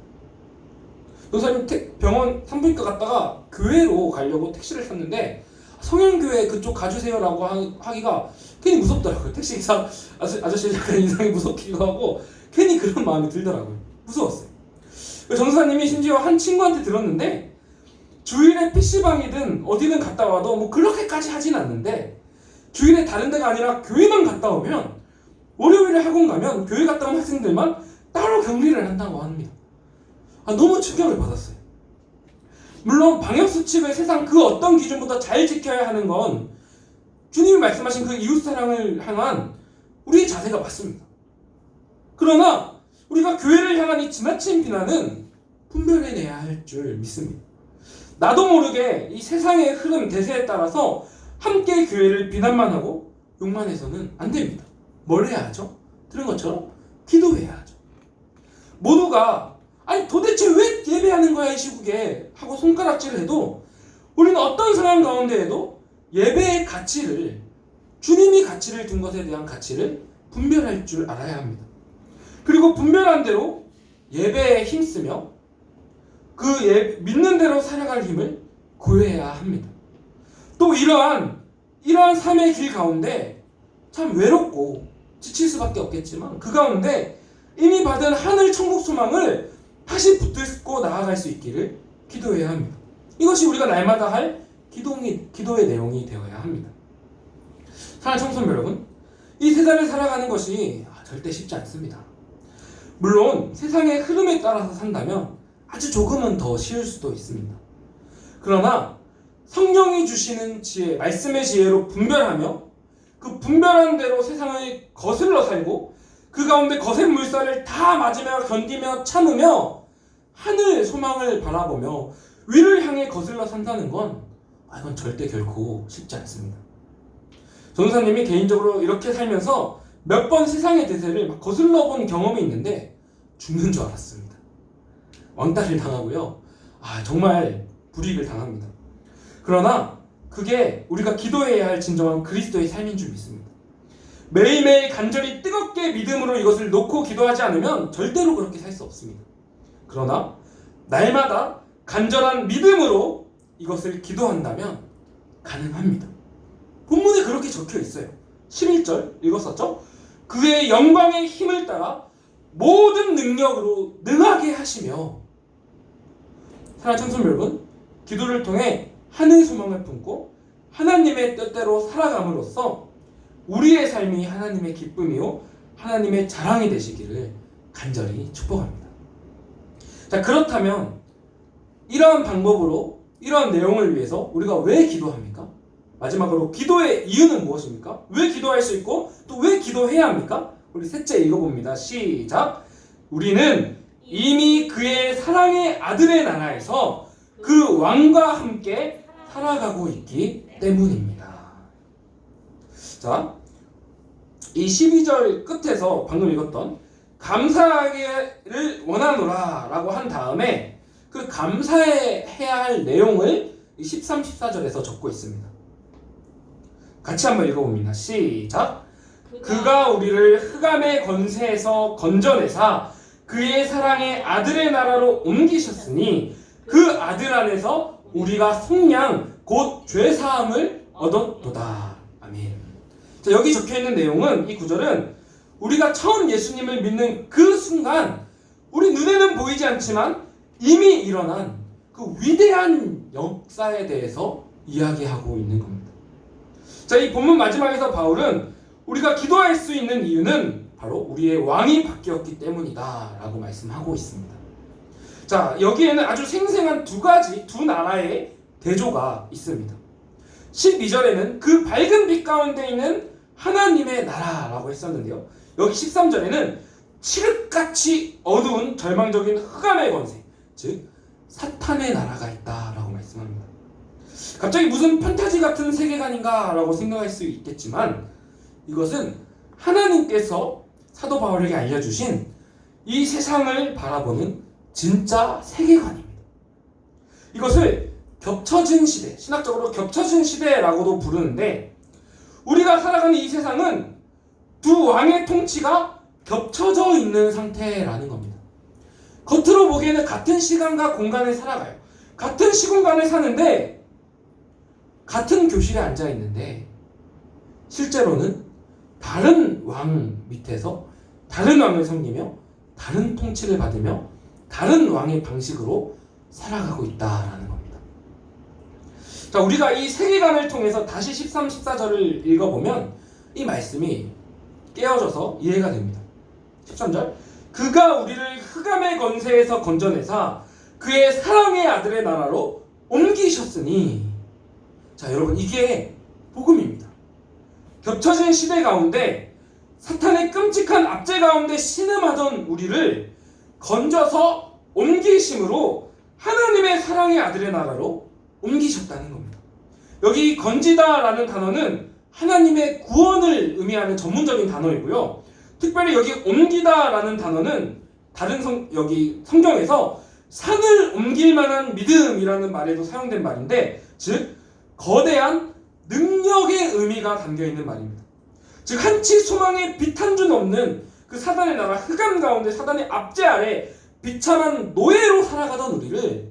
변호사님 병원 산부인과 갔다가 교회로 가려고 택시를 탔는데 성현교회 그쪽 가주세요라고 하기가 괜히 무섭더라고요. 택시기사 아저씨 약간 인상이 무섭기도 하고 괜히 그런 마음이 들더라고요. 무서웠어요. 전도사님이 심지어 한 친구한테 들었는데 주일에 PC방이든 어디든 갔다 와도 뭐 그렇게까지 하진 않는데 주일에 다른 데가 아니라 교회만 갔다 오면 월요일에 학원 가면 교회 갔다 온 학생들만 따로 격리를 한다고 합니다. 너무 충격을 받았어요. 물론 방역수칙을 세상 그 어떤 기준보다 잘 지켜야 하는 건 주님이 말씀하신 그 이웃사랑을 향한 우리의 자세가 맞습니다. 그러나 우리가 교회를 향한 이 지나친 비난은 분별해내야 할 줄 믿습니다. 나도 모르게 이 세상의 흐름, 대세에 따라서 함께 교회를 비난만 하고 욕만 해서는 안 됩니다. 뭘 해야 하죠? 들은 것처럼 기도해야 하죠. 모두가 아니 도대체 왜 예배하는 거야 이 시국에 하고 손가락질을 해도 우리는 어떤 상황 가운데에도 예배의 가치를, 주님이 가치를 둔 것에 대한 가치를 분별할 줄 알아야 합니다. 그리고 분별한 대로 예배에 힘쓰며 그 믿는 대로 살아갈 힘을 구해야 합니다. 또 이러한 삶의 길 가운데 참 외롭고 지칠 수밖에 없겠지만 그 가운데 이미 받은 하늘 천국 소망을 다시 붙들고 나아갈 수 있기를 기도해야 합니다. 이것이 우리가 날마다 할 기도의 내용이 되어야 합니다. 사랑하는 청소년 여러분, 이 세상을 살아가는 것이 절대 쉽지 않습니다. 물론 세상의 흐름에 따라서 산다면 아주 조금은 더 쉬울 수도 있습니다. 그러나 성령이 주시는 지혜, 말씀의 지혜로 분별하며 그 분별한 대로 세상을 거슬러 살고 그 가운데 거센 물살을 다 맞으며 견디며 참으며 하늘 소망을 바라보며 위를 향해 거슬러 산다는 건 이건 절대 결코 쉽지 않습니다. 전도사님이 개인적으로 이렇게 살면서 몇 번 세상의 대세를 막 거슬러 본 경험이 있는데 죽는 줄 알았습니다. 왕따를 당하고요. 정말 불이익을 당합니다. 그러나 그게 우리가 기도해야 할 진정한 그리스도의 삶인 줄 믿습니다. 매일매일 간절히 뜨겁게 믿음으로 이것을 놓고 기도하지 않으면 절대로 그렇게 살 수 없습니다. 그러나 날마다 간절한 믿음으로 이것을 기도한다면 가능합니다. 본문에 그렇게 적혀 있어요. 11절 읽었었죠? 그의 영광의 힘을 따라 모든 능력으로 능하게 하시며. 사랑하는 청소년 여러분, 기도를 통해 하늘 소망을 품고 하나님의 뜻대로 살아감으로써 우리의 삶이 하나님의 기쁨이요 하나님의 자랑이 되시기를 간절히 축복합니다. 자, 그렇다면 이러한 방법으로 이러한 내용을 위해서 우리가 왜 기도합니까? 마지막으로 기도의 이유는 무엇입니까? 왜 기도할 수 있고 또 왜 기도해야 합니까? 우리 셋째 읽어봅니다. 시작! 우리는 이미 그의 사랑의 아들의 나라에서 그 왕과 함께 살아가고 있기 때문입니다. 자, 이 12절 끝에서 방금 읽었던 감사하기를 원하노라 라고 한 다음에 그 감사해야 할 내용을 13, 14절에서 적고 있습니다. 같이 한번 읽어봅니다. 시작! 그가 우리를 흑암의 권세에서 건져내사 그의 사랑의 아들의 나라로 옮기셨으니 그 아들 안에서 우리가 속량 곧 죄사함을 얻었도다. 아멘. 자, 여기 적혀있는 내용은, 이 구절은 우리가 처음 예수님을 믿는 그 순간 우리 눈에는 보이지 않지만 이미 일어난 그 위대한 역사에 대해서 이야기하고 있는 겁니다. 자, 이 본문 마지막에서 바울은 우리가 기도할 수 있는 이유는 바로 우리의 왕이 바뀌었기 때문이다 라고 말씀하고 있습니다. 자, 여기에는 아주 생생한 두 나라의 대조가 있습니다. 12절에는 그 밝은 빛 가운데 있는 하나님의 나라라고 했었는데요. 여기 13절에는 칠흑같이 어두운 절망적인 흑암의 권세, 즉 사탄의 나라가 있다라고 말씀합니다. 갑자기 무슨 판타지 같은 세계관인가 라고 생각할 수 있겠지만 이것은 하나님께서 사도 바울에게 알려주신 이 세상을 바라보는 진짜 세계관입니다. 이것을 겹쳐진 시대, 신학적으로 겹쳐진 시대라고도 부르는데 우리가 살아가는 이 세상은 두 왕의 통치가 겹쳐져 있는 상태라는 겁니다. 겉으로 보기에는 같은 시간과 공간에 살아가요. 같은 시공간에 사는데 같은 교실에 앉아 있는데 실제로는 다른 왕 밑에서 다른 왕을 섬기며 다른 통치를 받으며 다른 왕의 방식으로 살아가고 있다라는 겁니다. 자, 우리가 이 세계관을 통해서 다시 13, 14절을 읽어보면 이 말씀이 깨어져서 이해가 됩니다. 13절, 그가 우리를 흑암의 권세에서 건져내사 그의 사랑의 아들의 나라로 옮기셨으니. 자, 여러분, 이게 복음입니다. 겹쳐진 시대 가운데 사탄의 끔찍한 압제 가운데 신음하던 우리를 건져서 옮기심으로 하나님의 사랑의 아들의 나라로 옮기셨다는 겁니다. 여기 건지다라는 단어는 하나님의 구원을 의미하는 전문적인 단어이고요. 특별히 여기 옮기다라는 단어는 다른 여기 성경에서 산을 옮길 만한 믿음이라는 말에도 사용된 말인데, 즉 거대한 능력의 의미가 담겨있는 말입니다. 즉 한치 소망의 빛 한 줌 없는 그 사단의 나라 흑암 가운데 사단의 압제 아래 비참한 노예로 살아가던 우리를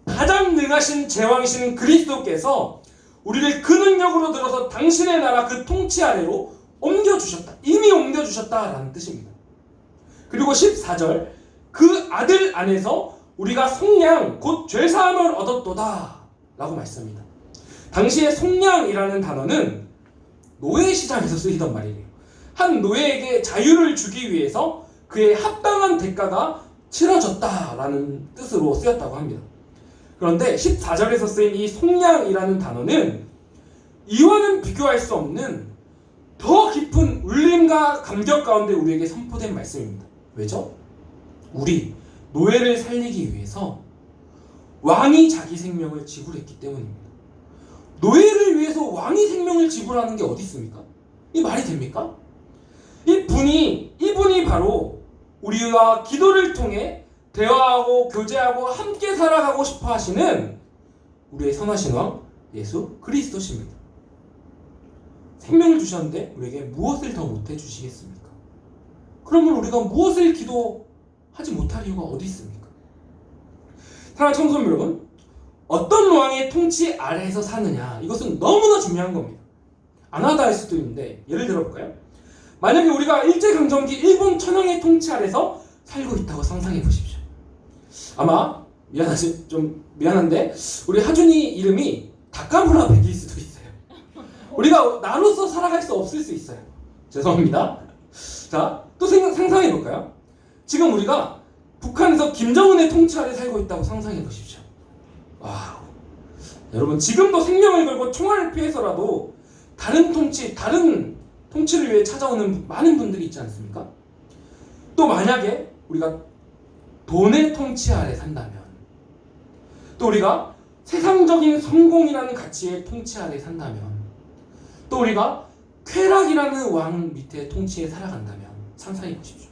가장 능하신 제왕이신 그리스도께서 우리를 그 능력으로 들어서 당신의 나라 그 통치 아래로 옮겨주셨다. 이미 옮겨주셨다라는 뜻입니다. 그리고 14절, 그 아들 안에서 우리가 속량 곧 죄사함을 얻었도다 라고 말씀합니다. 당시에 속량이라는 단어는 노예 시장에서 쓰이던 말이에요. 한 노예에게 자유를 주기 위해서 그의 합당한 대가가 치러졌다라는 뜻으로 쓰였다고 합니다. 그런데 14절에서 쓰인 이 속량이라는 단어는 이와는 비교할 수 없는 더 깊은 울림과 감격 가운데 우리에게 선포된 말씀입니다. 왜죠? 우리 노예를 살리기 위해서 왕이 자기 생명을 지불했기 때문입니다. 노예를 위해서 왕이 생명을 지불하는 게 어디 있습니까? 이 말이 됩니까? 이분이 바로 우리와 기도를 통해 대화하고 교제하고 함께 살아가고 싶어 하시는 우리의 선하신 왕 예수 그리스도십니다. 생명을 주셨는데 우리에게 무엇을 더 못해 주시겠습니까? 그러면 우리가 무엇을 기도하지 못할 이유가 어디 있습니까? 사랑하는 청소년 여러분, 어떤 왕의 통치 아래에서 사느냐, 이것은 너무나 중요한 겁니다. 안 하다 할 수도 있는데 예를 들어볼까요? 만약에 우리가 일제강점기 일본 천황의 통치 아래서 살고 있다고 상상해 보십시오. 아마 좀 미안한데 우리 하준이 이름이 다카무라 백일 수도 있어요. 우리가 나로서 살아갈 수 없을 수 있어요. 죄송합니다. 자, 또 상상해 볼까요? 지금 우리가 북한에서 김정은의 통치 아래 살고 있다고 상상해 보십시오. 와우. 여러분, 지금도 생명을 걸고 총알을 피해서라도 다른 통치를 위해 찾아오는 많은 분들이 있지 않습니까? 또 만약에 우리가 돈의 통치 아래 산다면, 또 우리가 세상적인 성공이라는 가치의 통치 아래 산다면, 또 우리가 쾌락이라는 왕 밑에 통치에 살아간다면 상상해 보십시오.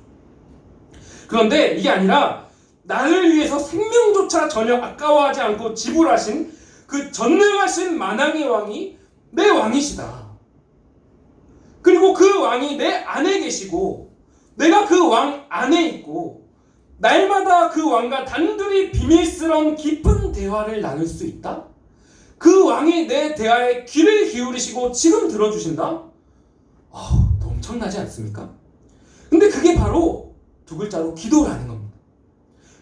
그런데 이게 아니라 나를 위해서 생명조차 전혀 아까워하지 않고 지불하신 그 전능하신 만왕의 왕이 내 왕이시다. 그리고 그 왕이 내 안에 계시고 내가 그 왕 안에 있고 날마다 그 왕과 단둘이 비밀스러운 깊은 대화를 나눌 수 있다? 그 왕이 내 대화에 귀를 기울이시고 지금 들어주신다? 엄청나지 않습니까? 근데 그게 바로 두 글자로 기도라는 겁니다.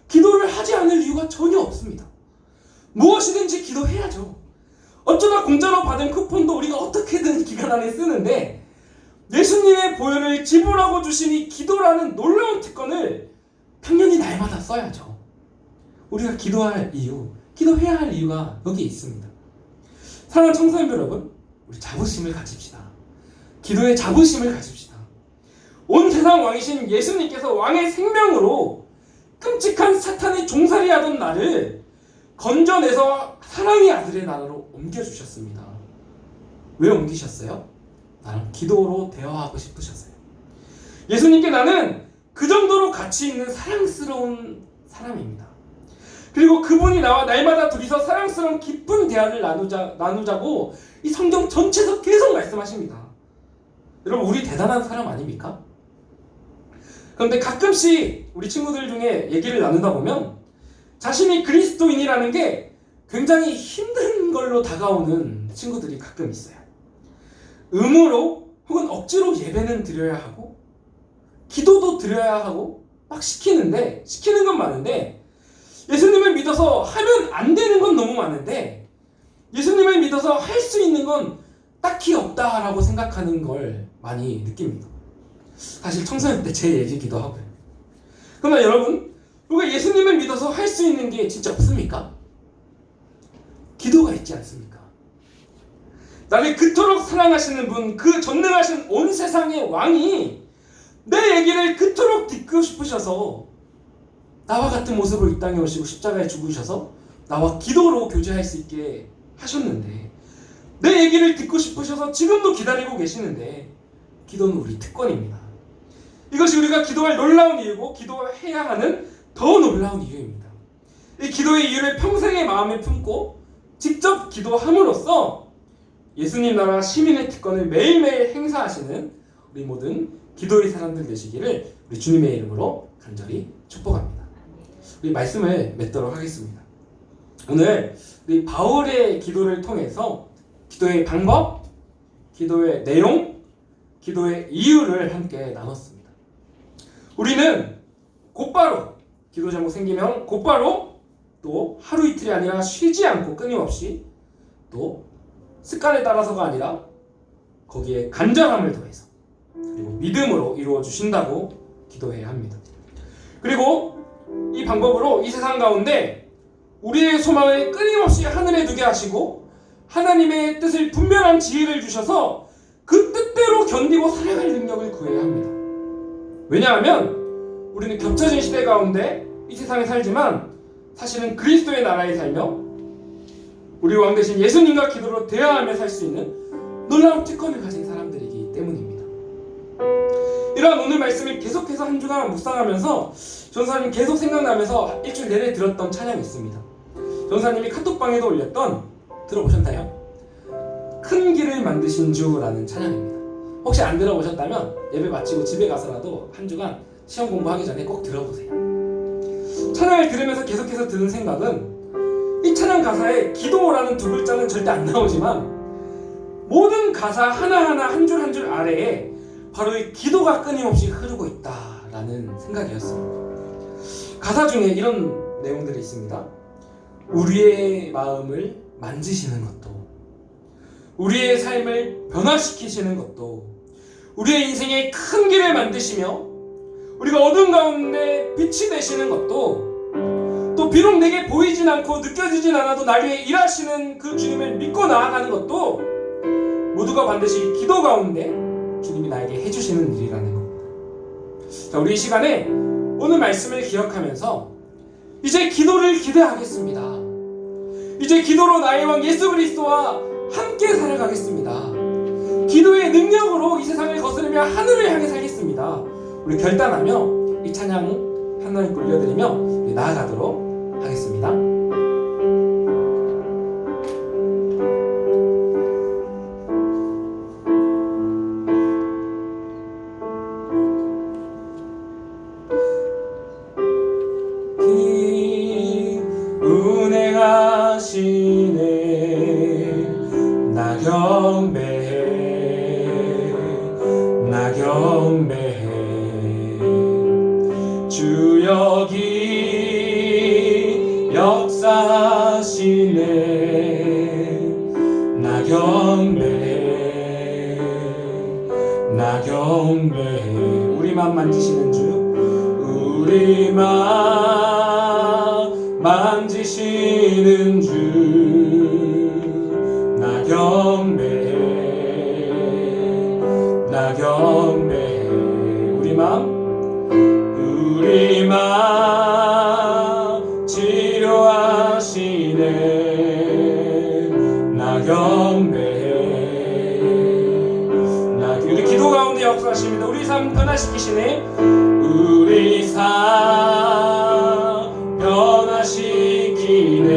기도를 하지 않을 이유가 전혀 없습니다. 무엇이든지 기도해야죠. 어쩌다 공짜로 받은 쿠폰도 우리가 어떻게든 기간 안에 쓰는데 예수님의 보혈을 지불하고 주신 이 기도라는 놀라운 특권을 당연히 날마다 써야죠. 우리가 기도할 이유, 기도해야 할 이유가 여기 있습니다. 사랑하는 청소년 여러분, 우리 자부심을 가집시다. 기도에 자부심을 가집시다. 온 세상 왕이신 예수님께서 왕의 생명으로 끔찍한 사탄의 종살이 하던 나를 건져내서 사랑의 아들의 나라로 옮겨주셨습니다. 왜 옮기셨어요? 나랑 기도로 대화하고 싶으셨어요. 예수님께 나는 그 정도로 가치 있는 사랑스러운 사람입니다. 그리고 그분이 나와 날마다 둘이서 사랑스러운 깊은 대화를 나누자고 이 성경 전체에서 계속 말씀하십니다. 여러분, 우리 대단한 사람 아닙니까? 그런데 가끔씩 우리 친구들 중에 얘기를 나누다 보면 자신이 그리스도인이라는 게 굉장히 힘든 걸로 다가오는 친구들이 가끔 있어요. 의무로 혹은 억지로 예배는 드려야 하고 기도도 드려야 하고 막 시키는 건 많은데 예수님을 믿어서 하면 안 되는 건 너무 많은데 예수님을 믿어서 할 수 있는 건 딱히 없다라고 생각하는 걸 많이 느낍니다. 사실 청소년 때 제 얘기기도 하고요. 그러나 여러분, 우리가 예수님을 믿어서 할 수 있는 게 진짜 없습니까? 기도가 있지 않습니까? 나를 그토록 사랑하시는 분, 그 전능하신 온 세상의 왕이 내 얘기를 그토록 듣고 싶으셔서 나와 같은 모습으로 이 땅에 오시고 십자가에 죽으셔서 나와 기도로 교제할 수 있게 하셨는데, 내 얘기를 듣고 싶으셔서 지금도 기다리고 계시는데, 기도는 우리 특권입니다. 이것이 우리가 기도할 놀라운 이유고 기도해야 하는 더 놀라운 이유입니다. 이 기도의 이유를 평생의 마음에 품고 직접 기도함으로써 예수님 나라 시민의 특권을 매일매일 행사하시는 우리 모든 기도의 사람들 되시기를 우리 주님의 이름으로 간절히 축복합니다. 우리 말씀을 맺도록 하겠습니다. 오늘 우리 바울의 기도를 통해서 기도의 방법, 기도의 내용, 기도의 이유를 함께 나눴습니다. 우리는 곧바로 기도 제목 생기면 곧바로 또 하루 이틀이 아니라 쉬지 않고 끊임없이 또 습관에 따라서가 아니라 거기에 간절함을 더해서 그리고 믿음으로 이루어 주신다고 기도해야 합니다. 그리고 이 방법으로 이 세상 가운데 우리의 소망을 끊임없이 하늘에 두게 하시고 하나님의 뜻을 분별한 지혜를 주셔서 그 뜻대로 견디고 살아갈 능력을 구해야 합니다. 왜냐하면 우리는 겹쳐진 시대 가운데 이 세상에 살지만 사실은 그리스도의 나라에 살며 우리 왕 대신 예수님과 기도로 대화하며 살 수 있는 놀라운 특권을 가진 사람들이기 때문입니다. 이러한 오늘 말씀을 계속해서 한 주간 묵상하면서 전사님 계속 생각나면서 일주일 내내 들었던 찬양이 있습니다. 전사님이 카톡방에도 올렸던, 들어보셨나요? 큰 길을 만드신 주라는 찬양입니다. 혹시 안 들어보셨다면 예배 마치고 집에 가서라도 한 주간 시험 공부하기 전에 꼭 들어보세요. 찬양을 들으면서 계속해서 드는 생각은 이 찬양 가사에 기도라는 두 글자는 절대 안 나오지만 모든 가사 하나하나 한 줄 한 줄 아래에 바로 이 기도가 끊임없이 흐르고 있다라는 생각이었습니다. 가사 중에 이런 내용들이 있습니다. 우리의 마음을 만지시는 것도, 우리의 삶을 변화시키시는 것도, 우리의 인생에 큰 길을 만드시며 우리가 어둠 가운데 빛이 되시는 것도, 또 비록 내게 보이진 않고 느껴지진 않아도 날 위해 일하시는 그 주님을 믿고 나아가는 것도 모두가 반드시 기도 가운데 주님이 나에게 해주시는 일이라는 겁니다. 자, 우리 이 시간에 오늘 말씀을 기억하면서 이제 기도를 기대하겠습니다. 이제 기도로 나의 왕 예수 그리스도와 함께 살아가겠습니다. 기도의 능력으로 이 세상을 거스르며 하늘을 향해 살겠습니다. 우리 결단하며 이 찬양 하나님 올려드리며 우리 나아가도록 하겠습니다. 운행하시네 나 경배해 주 여기 역사하시네 나 경배해 우리만 만지시는 주 우리만 만지시는 주 나 경배해 우리만 치료하시네 나 경배해 우리 기도 가운데 역사하십니다. 우리 삶 변화시키시네 우리 삶 변화시키네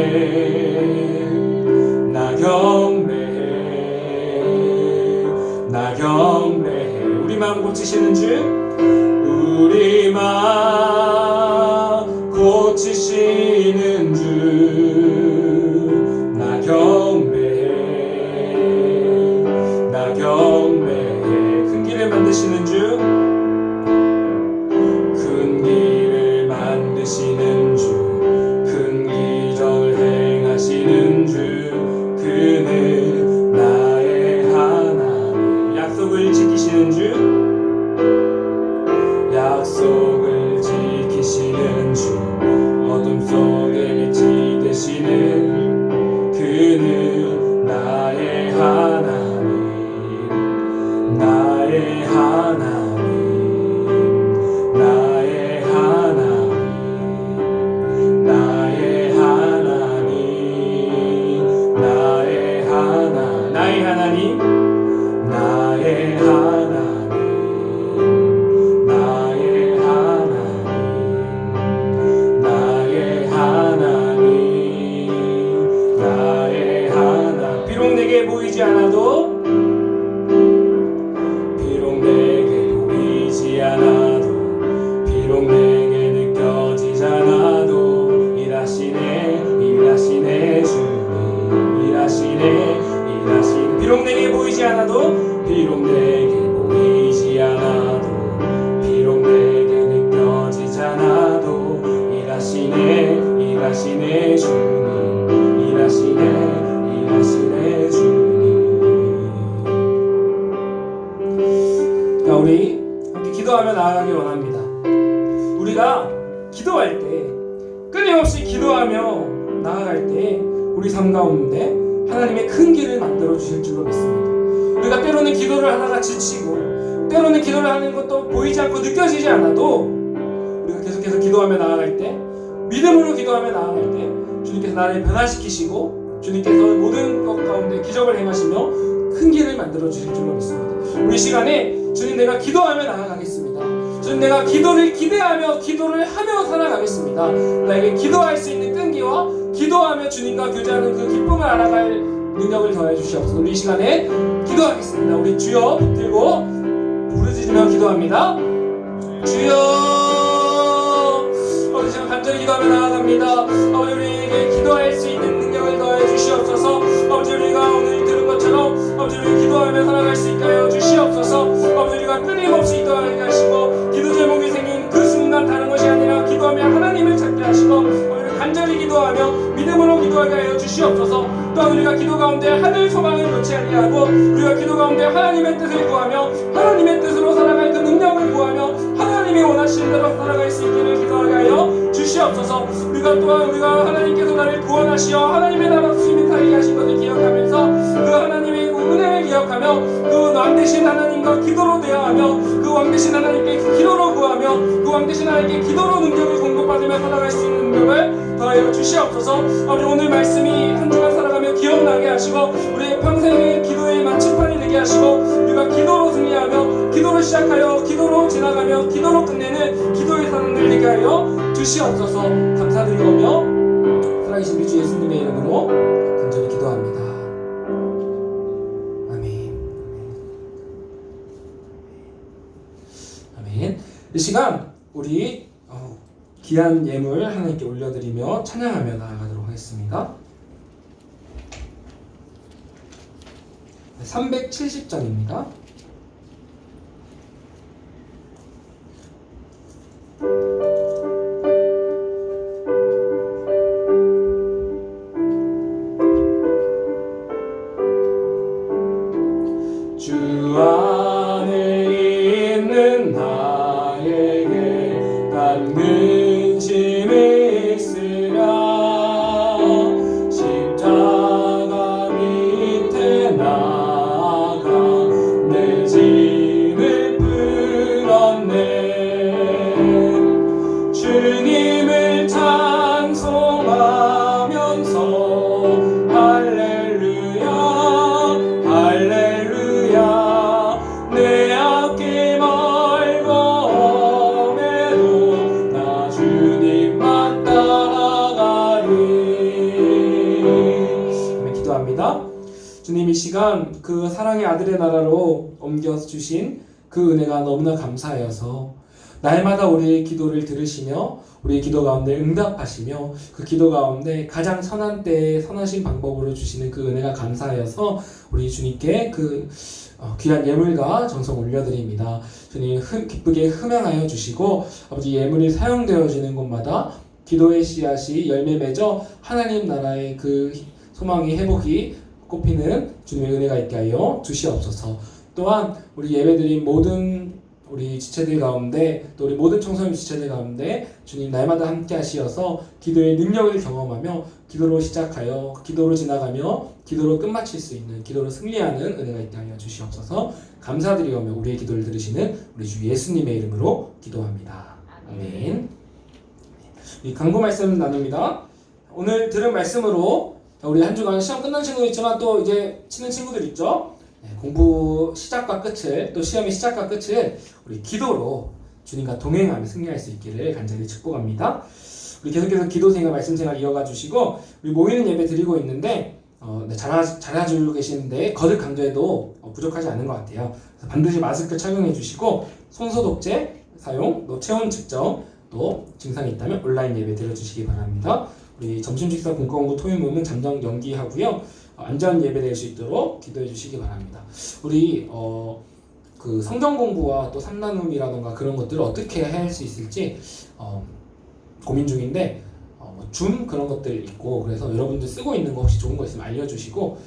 나 경배해 우리만 고치시는 주 우리만 고치시는 주 나 경배해 큰 길을 만드시는 주 큰 길을 만드시는 주 큰 기적을 행하시는 주 그는 나의 하나님 약속을 지키시는 주 약속을 지키시는 주 어둠 속에 빛이 되시는 그는 나의 하나님 나의 하나님 나의 하나님 나의 하나님 나의 하나님 나의 하나님 나의 하나님 나의 하나님 나의 하나님 나의 하나님 비록 내게 보이지 않아도 비록 내게 보이지 않아도 비록 내게 느껴지지 않아도 일하시네 주님 일하시네 비록 내게 보이지 않아도 비록 내게 보이지 않아도 비록 내게 느껴지지 않아도 일하시네 주님 일하시네 주님. 자, 우리 함께 기도하며 나아가기 원합니다. 우리가 기도 기도할 때, 끊임없이 기도하며 나아갈 때 우리 삶 가운데 하나님의 큰 길을 만들어 주실 줄로 믿습니다. 우리가 때로는 기도를 하다가 지치고, 때로는 기도를 하는 것도 보이지 않고 느껴지지 않아도 우리가 계속해서 기도하며 나아갈 때, 믿음으로 기도하며 나아갈 때 주님께서 나를 변화시키시고 주님께서 모든 것 가운데 기적을 행하시며 큰 길을 만들어 주실 줄로 믿습니다. 우리 시간에 주님, 내가 기도하며 나아가겠습니다. 주님, 내가 기도를 기대하며 기도를 하며 살아가겠습니다. 나에게 기도할 수 있는 끈기와 기도하며 주님과 교제하는 그 기쁨을 알아갈 능력을 더해 주시옵소서. 우리 이 시간에 기도하겠습니다. 우리 주여 들고 부르짖으며 기도합니다. 주여, 아버지, 지금 간절히 기도하며 나아갑니다. 아버지, 우리에게 기도할 수 있는 능력을 더해 주시옵소서. 아버지, 우리가 오늘 들은 것처럼 아버지, 우리 기도하며 살아갈 수 있게 하여 주시옵소서. 아버지, 우리가 끊임없이 기도하게 하시고 기도 제목이 생긴 그 순간 다른 것이 아니라 기도하며 하나님을 찾게 하시고 우리를 간절히 기도하며 믿음으로 기도하게 하여 주시옵소서. 또한 우리가 기도 가운데 하늘 소망을 놓지 아니하고 우리가 기도 가운데 하나님의 뜻을 구하며 하나님의 뜻으로 살아갈 그 능력을 구하며 하나님이 원하시는 대로 살아갈 수 있기를 기도하게 하여 주시옵소서. 우리가 하나님께서 나를 구원하시어 하나님의 나라 수심이 살게 하신 것을 기억하면서 그 하나님의 은혜를 기억하며 그 왕되신 하나님과 기도로 대화하며 그 왕되신 하나님께 기도로 구하며 그 왕되신 하나님께 기도로 능력을 공급받으며 살아갈 수 있는 능력을 더하여 주시옵소서. 아버지, 오늘 말씀이 한 주간 살아가며 기억나게 하시고 우리의 평생의 기도의 마침판이 되게 하시고 우리가 기도로 승리하며 기도로 시작하여 기도로 지나가며 기도로 끝내는 기도의 사람들 되게 하여 주시옵소서. 감사드리오며 살아계신 우리 주 예수님의 이름으로 간절히 기도합니다. 아멘. 아멘. 이 시간 우리 귀한 예물 하나님께 올려드리며 찬양하며 나아가도록 하겠습니다. 370장입니다. 주 안에 있는 나에게 닿는 짐이 있으랴. 십자가 밑에 나가 내 짐을 풀었네. 주님을 찬송하면서 할렐루야 할렐루야. 내 앞길 멀고 험해도 나 주님만 따라가리. 아멘. 기도합니다. 주님, 이 시간 그 사랑의 아들의 나라로 옮겨주신 그 은혜가 너무나 감사하여서 날마다 우리의 기도를 들으시며 우리의 기도 가운데 응답하시며 그 기도 가운데 가장 선한 때에 선하신 방법으로 주시는 그 은혜가 감사하여서 우리 주님께 그 귀한 예물과 정성 올려드립니다. 주님, 기쁘게 흠양하여 주시고 아버지, 예물이 사용되어지는 곳마다 기도의 씨앗이 열매 맺어 하나님 나라의 그 소망이 회복이 꽃피는 주님의 은혜가 있게 하여 주시옵소서. 또한 우리 예배드린 모든 우리 지체들 가운데 또 우리 모든 청소년 지체들 가운데 주님 날마다 함께 하시어서 기도의 능력을 경험하며 기도로 시작하여 기도로 지나가며 기도로 끝마칠 수 있는 기도로 승리하는 은혜가 있게 하여 주시옵소서. 감사드리오며 우리의 기도를 들으시는 우리 주 예수님의 이름으로 기도합니다. 아멘. 이 강구 말씀 나눕니다. 오늘 들은 말씀으로 우리 한 주간 시험 끝난 친구도 있지만 또 이제 치는 친구들 있죠. 공부 시작과 끝을 또 시험의 시작과 끝을 우리 기도로 주님과 동행하며 승리할 수 있기를 간절히 축복합니다. 우리 계속해서 기도 생활, 말씀 생활 이어가 주시고 우리 모이는 예배 드리고 있는데 잘해주고 계시는데 거듭 강조해도 부족하지 않은 것 같아요. 그래서 반드시 마스크 착용해 주시고 손소독제 사용, 또 체온 측정, 또 증상이 있다면 온라인 예배 드려주시기 바랍니다. 우리 점심 식사 공과공부 토요일 모임은 잠정 연기하고요. 안전 예배될 수 있도록 기도해 주시기 바랍니다. 우리 그 성경 공부와 또 삼나눔이라던가 그런 것들을 어떻게 할 수 있을지 고민 중인데 줌 그런 것들 있고 그래서 여러분들 쓰고 있는 거 혹시 좋은 거 있으면 알려주시고